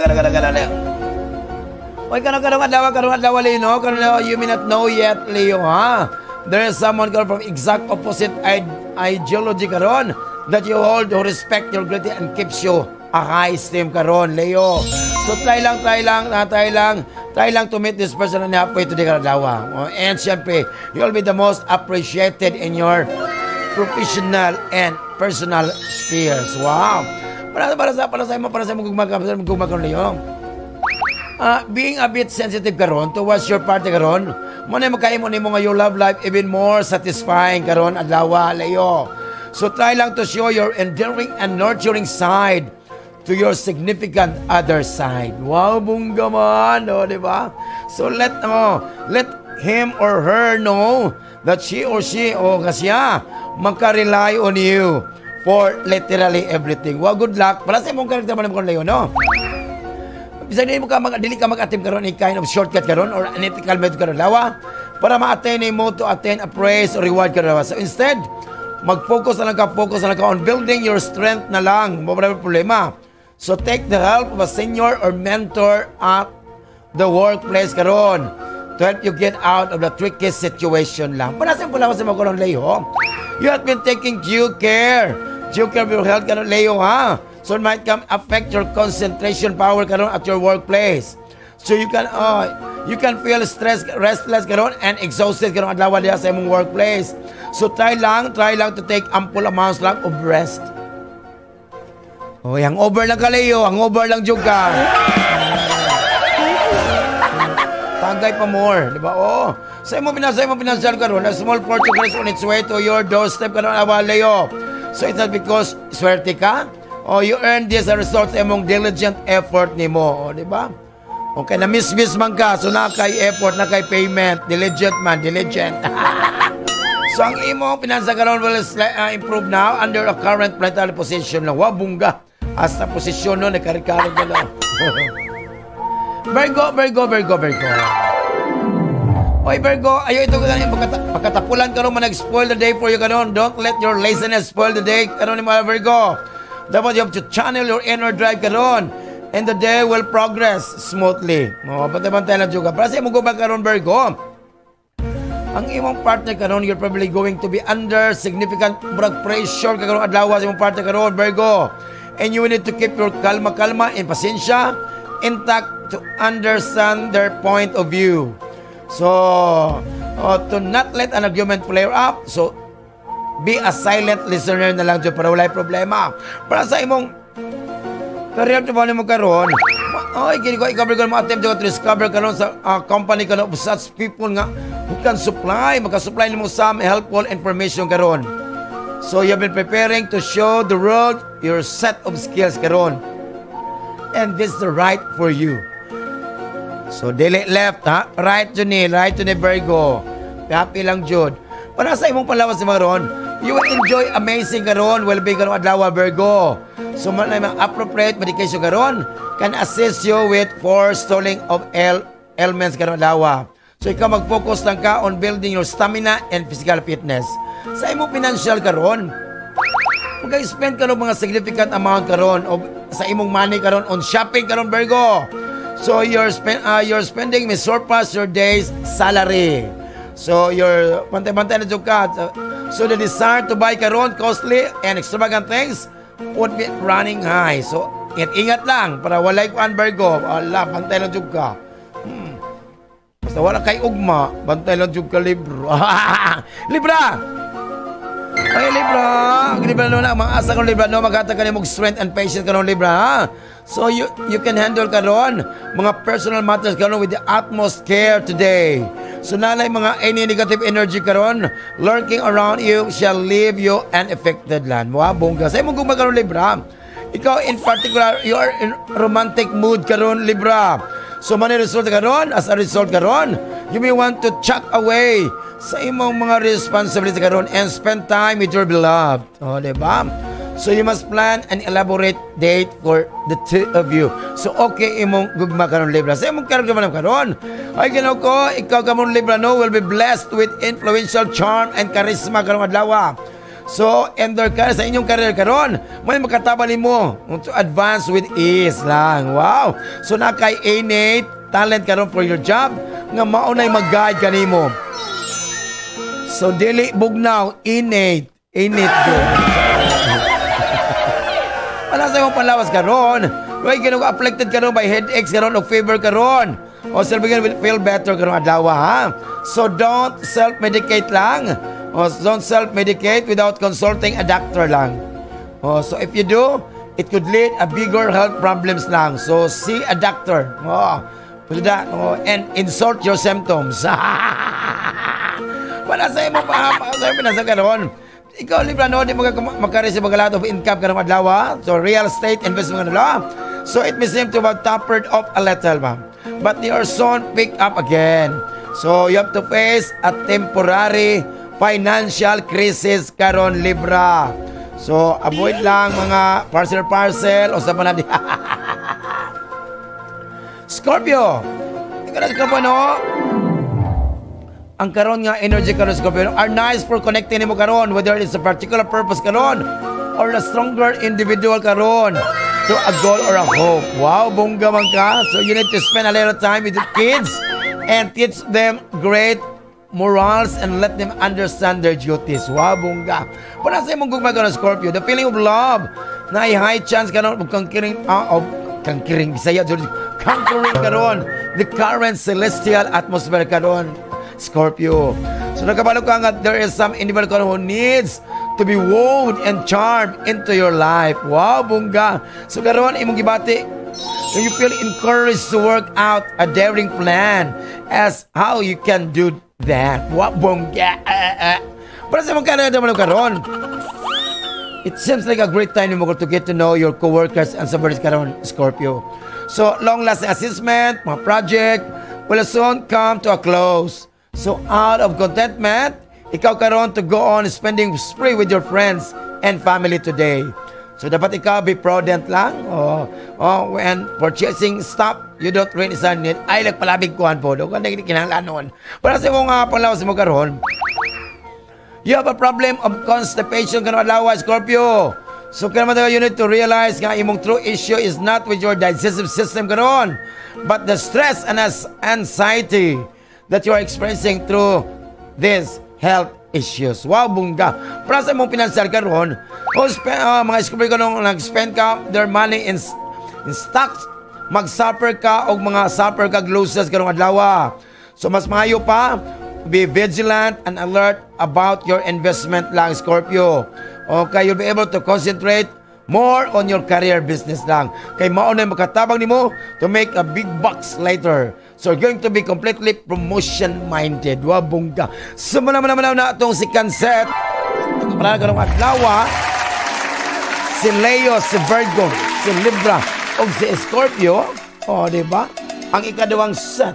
Uy, kano, adlaw, Leo. Kano, you may not know yet, Leo, ha? There is someone from exact opposite ideology karon that you hold who respect your greatness and keeps you a high esteem karon, Leo. So, try lang to meet this person and halfway to the Karadawa. And syempre, you'll be the most appreciated in your professional and personal spheres. Wow! Para sa mo gugmagkaroon, Leo. Being a bit sensitive karon towards your party karon, mo na makaimo nimo nga your love life even more satisfying karon adlaw, Leo. So try lang to show your endearing and nurturing side to your significant other side. Wow, bungga man, di ba? So let him or her know that she or siya magka-rely on you for literally everything. Wow, good luck. Para sa imong karakter man mo Leo, no? Bisa dili ka mag-attempt karon any kind of shortcut karon or unethical method karon lawa para ma-attain mo to attain a praise or reward karon lawa. So instead, mag-focus na lang ka on building your strength na lang. Mo problema. So take the help of a senior or mentor at the workplace karon to help you get out of the tricky situation lang. Para sa pula sa mga Leo, you have been taking due care of your health karon Leo, ha? So it might affect your concentration power karon at your workplace. So you can feel stressed, restless karon and exhausted karon adlaw diha sa imong workplace. So try lang to take ample amounts lang of rest. Oh, hangover lang ka, Leo. Hangover lang jud ka. Tagay pa more, di ba? Oh, sa imong financial karon, a small fortune is on its way to your doorstep karon awa, Leo. So it's not because swerte ka, or you earn this as a result sa imong diligent effort nimo, oh, di ba? Okay, na miss man ka, so na kay effort, na kay payment, diligent. So ang imong financial karon will improve now under a current planetary position na wabungga. Hasta posisyon no, nagkarikarin ka lang. Virgo. Oy, Virgo, ayaw ito ka pagkatapulan ka rin nag-spoil the day for you ka rin. Don't let your laziness spoil the day ka rin ni mga Virgo. Dapat you have to channel your inner drive ka rin. And the day will progress smoothly. Pantay na juga. Para sa imong gubag ka rin, Virgo, ang imong partner ka rin, you're probably going to be under significant pressure ka rin adlaw sa imong partner ka rin, Virgo. And you need to keep your kalma and pasensya intact to understand their point of view. So, to not let an argument flare up, so be a silent listener na lang dyan para wala problema. Para sa imong career to ba mo karon? Oy, gini ko ikaw mo attempt to discover karon sa company karon of such people nga who can maka-supply nimo some helpful information karon. So you've been preparing to show the world your set of skills karon. And this is the right for you. So delete left, ha? Right to ni Virgo. Happy lang jud. Para sa imong palawas sa maron, you will enjoy amazing karon, well-being karon adlaw, Virgo. So man appropriate medication karon can assist you with forestalling of ailments karon adlaw. So ikaw mag-focus lang ka on building your stamina and physical fitness. Sa imong financial karon, mag-spend ka ng mga significant amount karon o sa imong money karon on shopping karon, Virgo. So your spending may surpass your day's salary. So your pantay-pantay na jud ka. So the desire to buy karon costly and extravagant things would be running high. So Ingat lang para walay kuan Virgo. Ala, bantay lang jud ka. Basta wala kay ugma, bantay lang jud ka Libra. Libra. Ay Libra, Libra no na mga asa kon Libra no maghatag ka nimog strength and patience karon Libra. Ha? So you can handle karon mga personal matters karon with the utmost care today. So nalay mga any negative energy karon lurking around you shall leave you unaffected lan. Wa bongga. Sa imong gugma karon Libra. Ikaw in particular, you are in romantic mood karon Libra. So man result karon, as a result karon, you may want to chuck away sa imong mga responsibility karon and spend time with your beloved. Oh, di ba? So you must plan an elaborate date for the two of you. So okay imong gugma karon Libra. Sa imong karon karon. Ay Ginoo ko, ikaw kamon Libra no will be blessed with influential charm and charisma karon adlaw. So, enter ka sa inyong career karon, may makatabang nimo to advance with ease lang. Wow! So, nakay innate talent karon for your job nga maunay mag-guide kanimo. So, dili bugnaw, innate good. Wala sa imong panlawas karon. Way Ginoo afflicted karon by headaches karon o fever karon. O self-begin will feel better karon adlaw ha. So, don't self-medicate lang. Oh, don't self-medicate without consulting a doctor lang. Oh, so if you do, it could lead a bigger health problems lang. So see a doctor. Oh, and insult your symptoms. Wala sa imo pa, sa imo nasa karon. Ikaw Libra no, di makareceive a lot of income karong adlaw. So real estate investment adlaw. So it may seem to have tapered off a little, but they are soon pick up again. So you have to face a temporary financial crisis karon Libra. So avoid lang mga parcel o sa panadi. Scorpio. Ikaw no? Ang karon nga energy karon Scorpio are nice for connecting nimo karon whether it's a particular purpose karon or a stronger individual karon to a goal or a hope. Wow, bongga man ka. So you need to spend a little time with the kids and teach them great morals and let them understand their duties. Wow, bongga. Para sa imong gugma karon Scorpio, the feeling of love na high chance karon of conquering Bisaya conquering karon the current celestial atmosphere karon Scorpio. So nakabalo ka nga there is some individual karon who needs to be wooed and charmed into your life. Wow, bongga. So karon imong gibati you feel encouraged to work out a daring plan as how you can do that. What bongga. Para sa mga karon, it seems like a great time to get to know your co-workers and subordinates karon Scorpio. So long-lasting assessment, mga project will soon come to a close. So out of contentment, ikaw karon to go on spending spree with your friends and family today. So dapat ikaw be prudent lang. When purchasing stuff, you don't really need. Ay, nagpalabig kuhan po. Doon ka kinahanglanon. Para sa mong palawas mo karon, you have a problem of constipation karon adlaw Scorpio. So karon you need to realize nga imong true issue is not with your digestive system karon, but the stress and anxiety that you are experiencing through this health issues. Wow, bungga. Para sa mong financial karon, mga Scorpio karon nag-spend ka their money in stocks, mag-suffer ka o mga suffer ka losses karong adlaw. So mas maayo pa, be vigilant and alert about your investment lang Scorpio. Okay, you'll be able to concentrate more on your career business lang. Kay mao na makatabang nimo to make a big bucks later. So you're going to be completely promotion-minded. Wa bungga. Sumala na itong si Cancer. Para karong adlaw, si Leo, si Virgo, si Libra, o si Scorpio. O, di ba? Ang ikadawang set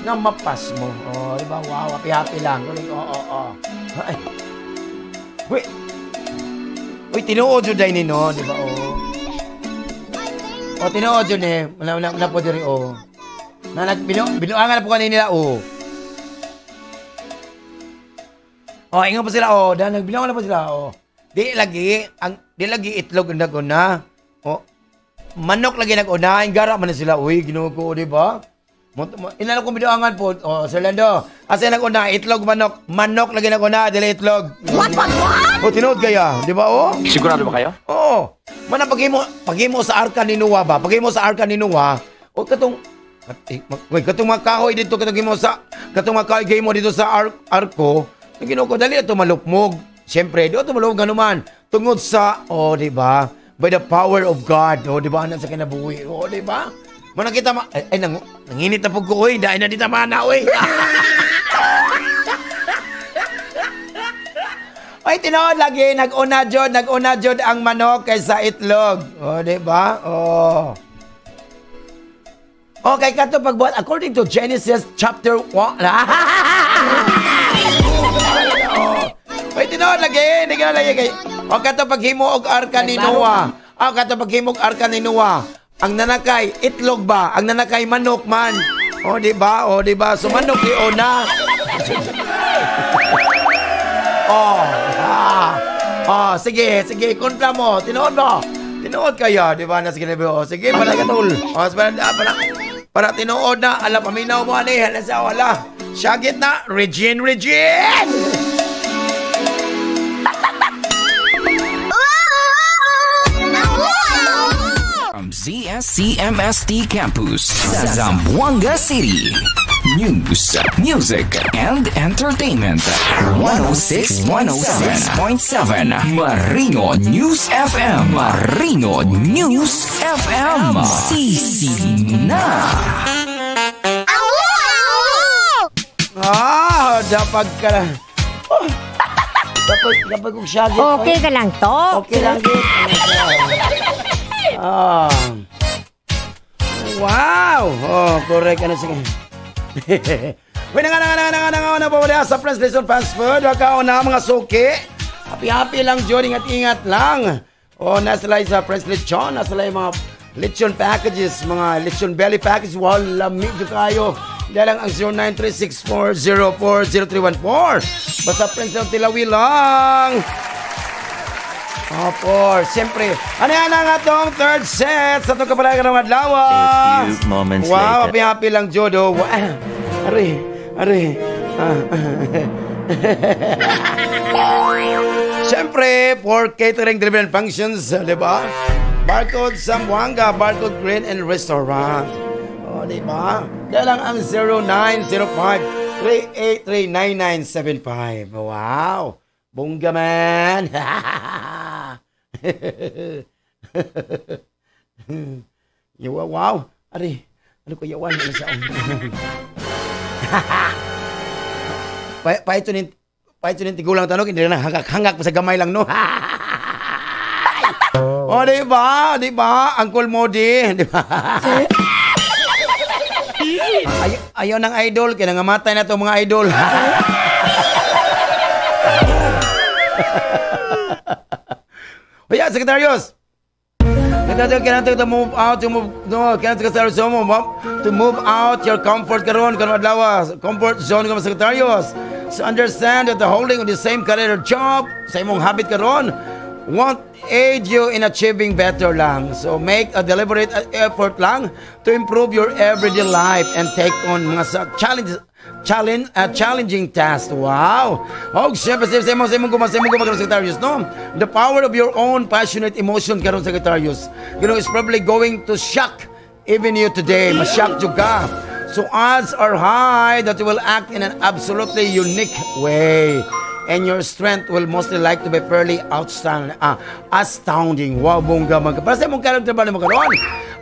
na mapas mo. O, di ba? Wow, happy-happy lang. O. Wait. Uy, tinuod yun dahil nino, di ba? O, tinuod yun eh. Wala po diri, o. Binuangan na po kanina, o. O, ingat po sila, o. Nagbinuangan na po sila, o. Di lagi itlog ang naguna. O, manok lagi naguna. Ang gara man na sila, uy, Ginoo ko, di ba? Inalo ko bidoangan po. Oh, Sir Lando. Asa nag-una? Itlog, manok. Manok lagi nag-una, dili itlog. What? O, tinood kaya. Di ba, oh? Sigurado ba kayo? Oo. Mana, paghimo sa arka ni Noah ba? Paghimo sa arka ni Noah, o katong mga kahoy dito, katong mga kahoy mo dito sa arko, yung ginoo ko, dali ito malupmog. Siyempre, di ito malupmog ganuman. Tungod sa, di ba? By the power of God. Di ba? Anan sa kinabuhi. Di ba? Mana kita nanginit na pagkuhoy. Dahil na di tama na, uy. Ay, tinood lagi. Nag-una jod ang manok kaysa itlog. Di ba? Okay, kato pagbuhat. According to Genesis chapter 1. Ay, tinood lagi. O, kato paghimo og arka ni Noah. Kato paghimo og arka ni Noah. Ang nanakay, itlog ba? Ang nanakay, manok man. Di ba? So, manok di una. Sige, kontra mo. Tinood kaya, di ba? Sige, para katul. Para tinood na. Ala, paminaw mo, ani. Hala sa wala. Syagit na. Regine! From ZSCMST Campus, Zamboanga City. News, music, and entertainment. 106.7 Marino News FM. Marino News FM. Sisina. Dapat ka lang. Dapat kong syagit. Okay ka lang to. Okay lang din. Wow! Correct. Ano sige? Wait, nga po muli sa Prince Lechon Fast Food. Waka na mga suki. Happy lang, Jod. Ingat lang. Nasalay sa Prince Lechon. Nasalay mga lechon packages. Mga lechon belly package. Wow, lamig nyo kayo. Dahil lang ang 0936-404-0314. Basta Prince ng Tilawi lang. Siyempre. Ano yan ang atong third set sa itong kapalaga ng adlaw? A few moments later. Happy lang, Jodo. Ari. Siyempre, for catering driven functions, di ba? Barcode Zamboanga, Barcode Green and Restaurant. Di ba? Dahil lang ang 0905-383-9975. Wow! Bongga man! Wow! Ari, ano ko yawan na siya? Paito nin tigulang tanong, hindi na hangak pa sa gamay lang, no? Di ba? Uncle Modi, di ba? Ayaw ng idol, kaya nangamatay na itong mga idol. Secretarios. To move out your comfort comfort zone karon Secretarios. So understand that the holding of the same career job sa imong habit karon won't aid you in achieving better lang. So make a deliberate effort lang to improve your everyday life and take on mga challenging task. Wow! Siyempre, sa imong Secretarios, no? The power of your own passionate emotion karon Secretarios, is probably going to shock even you today. Mashock you ka. So odds are high that you will act in an absolutely unique way. And your strength will mostly like to be fairly astounding. Wow, bongga man. Para sa imong karon trabaho mo karon,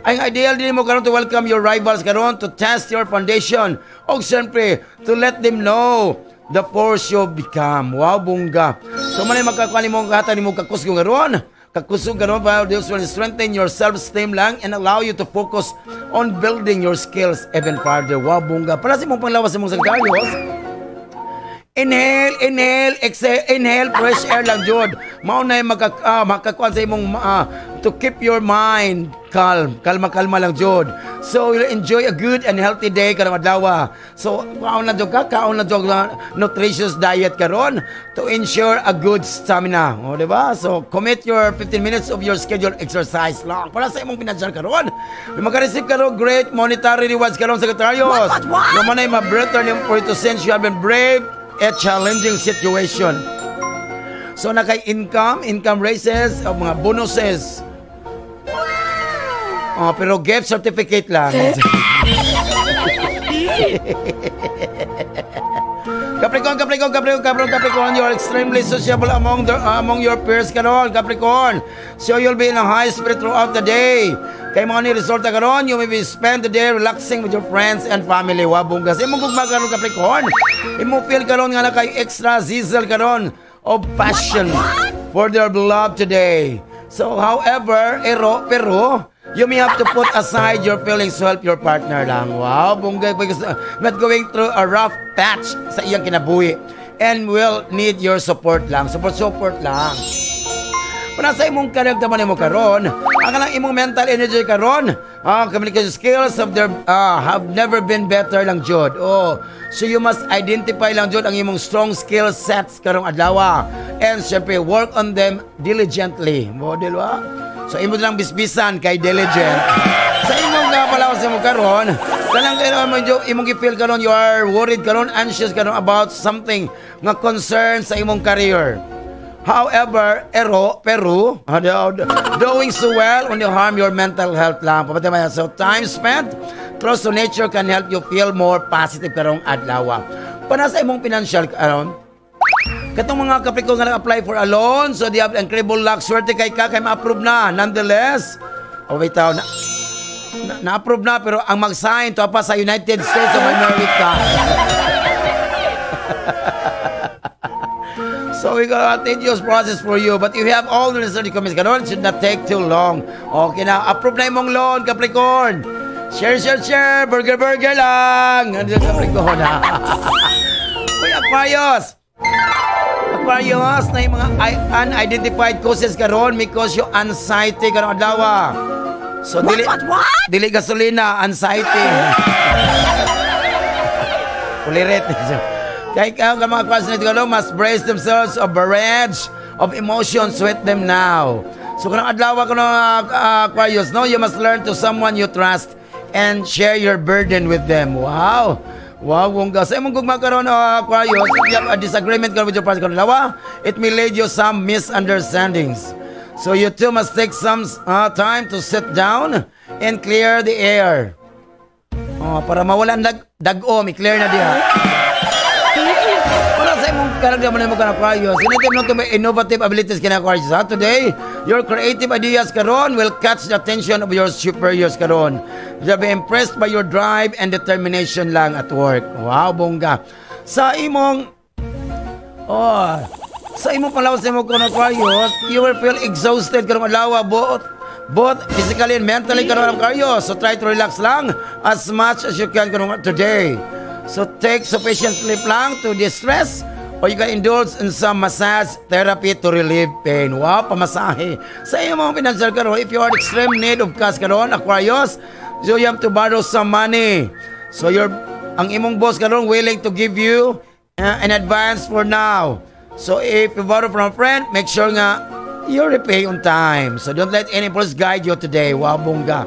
ang ideal din mo karon to welcome your rivals karon, to test your foundation. O siyempre, to let them know the force you become. Wow, bongga. So man magkakuan mo kata nimo kakusog karon. Kakusog karon para this will strengthen your self-esteem lang and allow you to focus on building your skills even further. Wow, bongga. Para sa imong panglawas sa imong Secretarios, inhale, exhale, inhale, fresh air lang, Jod. Mao na yung makakuan sa imong to keep your mind calm. Kalma-kalma lang, Jod. So, you'll enjoy a good and healthy day karong adlaw. So, kaon na jud nutritious diet karon to ensure a good stamina. O, diba? So, commit your 15 minutes of your scheduled exercise lang para sa imong financial karon. May maka-receive karon great monetary rewards karon, Secretarios. What? Naman ay ma-better for it to sense you have been brave a challenging situation. So, income raises, mga bonuses. Pero gift certificate lang. Capricorn, you are extremely sociable among your peers karon, Capricorn. So you'll be in a high spirit throughout the day. Kay mga ni resulta karon, you may be spend the day relaxing with your friends and family. Wabunggas. Imong gugma karon, Capricorn. Imong feel karon nga na kay extra zizzle karon of passion for their beloved today. So however, pero you may have to put aside your feelings to help your partner lang. Wow, bunggay, because not going through a rough patch sa iyang kinabuhi and will need your support lang. Support lang. Para sa imong karagdaman mo karon, ang kanang imong mental energy karon, communication skills have never been better lang, Jod. So you must identify lang, Jod, ang imong strong skill sets karong adlaw. And syempre, work on them diligently. Model wa? So imo lang bisbisan kay diligent. Sa imong palawas mo karon, kanang imong gi-feel karon you are worried karon, anxious karon about something nga concern sa imong career. However, doing so well when you harm your mental health lang. So time spent close to nature can help you feel more positive karong adlaw. Para sa imong financial karon, katong mga Capricorn nga nag-apply for a loan, so they have incredible luck. Swerte kay ma-approve na. Nonetheless, na-approve na, pero ang mag-sign to pa sa United States of America. So we got a tedious process for you, but you have all the necessary documents. Kanon, should not take too long. Okay na, approve na imong loan, Capricorn. Share. Burger lang. Ano yung Capricorn, ha? Uy, Aquarius, na yung mga unidentified causes karon because yung anxiety karon adlaw. So dili gasolina, anxiety. Ulirit. Kaya ang mga Aquarius na ito must brace themselves a barrage of emotions with them now. So kanang adlaw Aquarius, no, you must learn to someone you trust and share your burden with them. Wow, wongga. Sa imong gugma karon Aquarius, if you have a disagreement with your partner, it may lead you some misunderstandings. So you two must take some time to sit down and clear the air. Para mawalan dag-o, may clear na diha. Para sa imong karagdaman mo Aquarius, sinitim mo to may innovative abilities Aquarius. Today, your creative ideas karon will catch the attention of your superiors karon. They'll be impressed by your drive and determination lang at work. Wow, bongga. Sa imong palawas mo Aquarius, you will feel exhausted karong adlaw both physically and mentally karong Aquarius. So try to relax lang as much as you can karong today. So take sufficient sleep lang to distress, or you can indulge in some massage therapy to relieve pain. Wow, pamasahe. Sa imong financial karon, if you are in extreme need of cash karon, Aquarius, so you have to borrow some money. So ang imong boss karon willing to give you an advance for now. So if you borrow from a friend, make sure nga you repay on time. So don't let any impulse guide you today. Wow, bongga.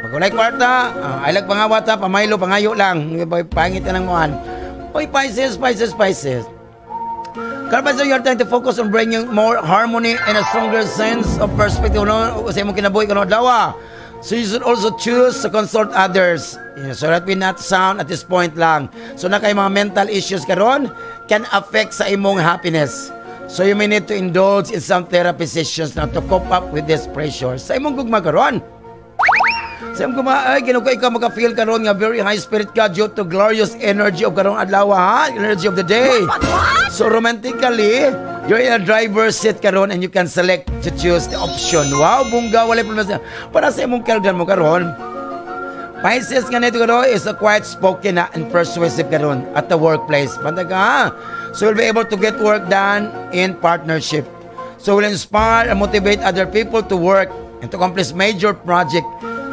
Magulay kwarta, ay lag pangawata, pamaylo, pangayo lang. Pangit na ng muhan. Oy, Pisces. Carpenter, you are trying to focus on bringing more harmony and a stronger sense of perspective sa imong kinabuhi karon adlaw. So you should also choose to consult others. So that we not sound at this point lang. So na kay mga mental issues karon can affect sa imong happiness. So you may need to indulge in some therapy sessions now to cope up with this pressure. Sa imong gugma karon, ikaw maka-feel karon nga very high spirit ka due to glorious energy of karong adlaw, energy of the day. So romantically, you're in a driver's seat karon and you can select to choose the option. Wow, bungga, wala problema. Para sa imong karagdan mo karon, Pisces nga nito karon is a quiet spoken and persuasive karon at the workplace. Banda ka, so you'll be able to get work done in partnership. So will inspire and motivate other people to work and to accomplish major project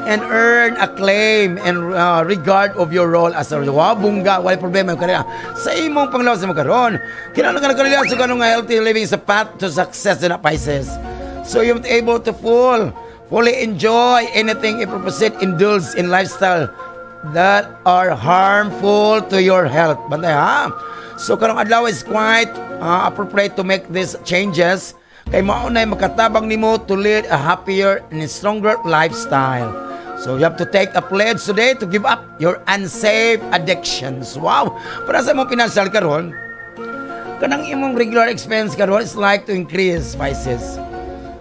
and earn acclaim and regard of your role as a bungga. Wala problema yung karera. Sa imong panglawas sa magkaroon, kinala ka nakalila sa ganong healthy living is a path to success in a Pisces. So you're able to fully enjoy anything if proceed indulge in lifestyle that are harmful to your health. Bantay ha? So karong adlaw is quite appropriate to make these changes kay maunay makatabang nimo to lead a happier and stronger lifestyle. So you have to take a pledge today to give up your unsafe addictions. Wow! Para sa imong financial karon, kanang imong regular expense karon is like to increase, Pisces.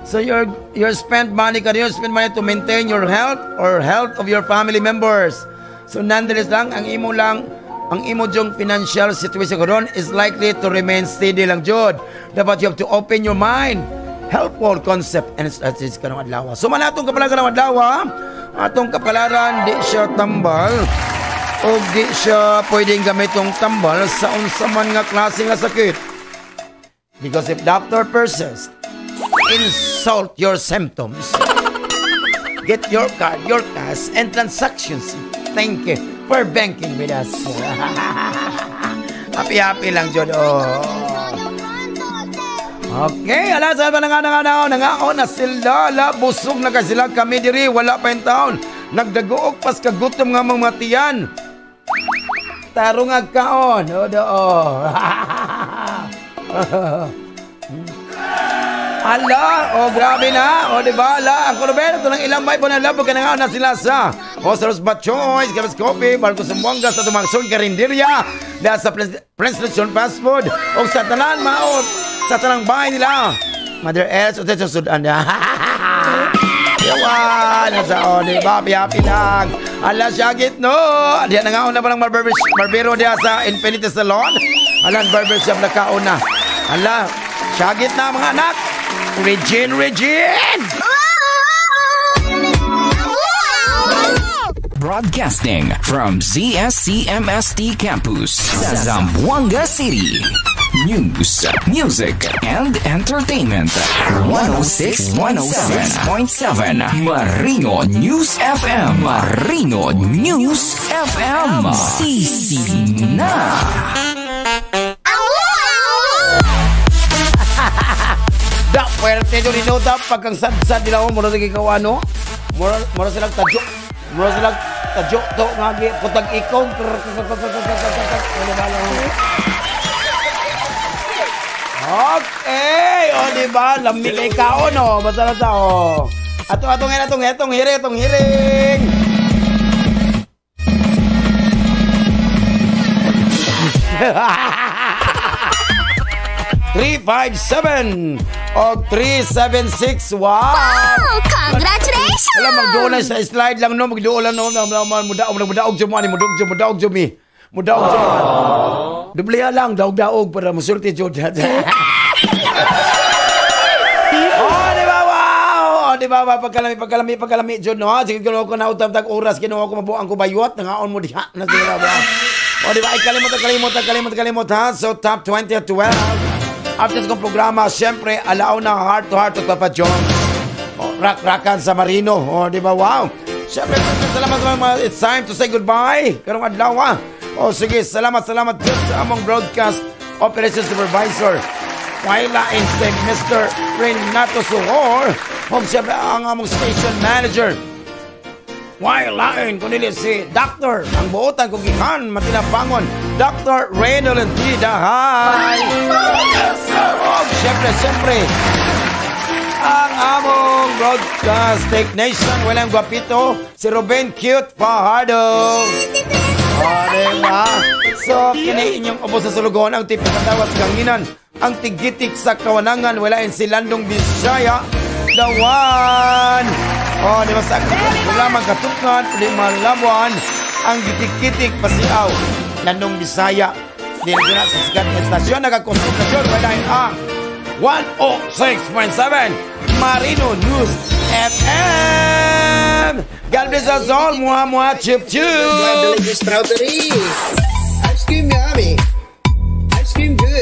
So your spend money to maintain your health or health of your family members. So nonetheless lang ang imo jong financial situation karon is likely to remain steady lang jud. Dapat you have to open your mind. Helpful concept and strategies karong adlaw. So manatong kapalaran karong adlaw, atong kapalaran di siya tambal o di siya pwedeng gamitong tambal sa unsa man nga klase nga sakit. Because if doctor persists, insult your symptoms, get your card, your cash, and transactions. Thank you for banking with us. Happy lang, Jod. Okay, alasan pa nangaon na sila, busog na sila kami diri, wala pa yung taon. Nagdagoog pas kagutom nga mamatiyan. Tarong agkaon. Ala, grabe na. Diba, ala, ang Coronel, ito ng ilang may po na labo, kanangaon na sila sa Osaros Bachoy, Gabas Coffee, Marcos Zamboanga, sa Tumangsong Karinderya, dahil sa Prince Lechon Fast Food, o sa tanan, maot, sa tanang bahay nila, Mother Els, o sa Sudan, yawan, diba, happy lang. Ala, syagit, no, diyan nangaon na palang barbero diya sa Infinity Salon, alan, barbershop na kauna. Ala, syagit na mga anak. Regine! Broadcasting from ZSCMST Campus, sa Zamboanga City. News, music, and entertainment. 106.7 Marino News FM. Marino News FM. Sisi na. Puwerte nyo rinota pagkang sad-sad nila mo mura ikaw ano mura silang tadyo to nga putag ikon okay diba lamig kay kao no basta na tao atong hiring 357 o 376. Wow! Congratulations! Alam, magduulan sa slide lang, no? Magduulan, no? Mudaog jumani, mudaog jumi. Dubliha lang, daog para musulti jud. Di ba, wow! Di ba, pagkalami, jud, no? Sige, kinuha ko na utang-tag oras, kinuha ko mabuang ko bayot, nangaon mo diha, na sila ba? O, di ba, ay kalimot, ha? So, top 20 at 12. After sa programa, siyempre, alaw na heart-to-heart at Papa John. Rak-rakan sa Marino. Di ba? Wow. Siyempre, salamat. It's time to say goodbye. Karong adlaw, sige, salamat dyan sa among broadcast operations supervisor. Waila Inseg, Mr. Renato Suhor. Siyempre, ang among station manager. Wailain ko nila si Dr. Ang buotan kong gikan, matinabangon, Dr. Reynold Dahay. Siyempre, ang among broadcast technician, walang gwapito, si Ruben Cute Fajardo. Diba? So, kini inyong upo sa sulugon, ang tipong katawas ganginan, ang tigitik sa kawanangan, walain si Landong Bisaya, the one. Di ba sa programa Katukan, Malabuan, ang gitik-gitik pasiaw, Landong Bisaya. Dito na sa sikat na estasyon, nagkakonsultasyon, walain ang 106.7 Marino News FM. God bless us all. Muha, chip. Delicious strawberry. Ice cream yummy. Ice cream good.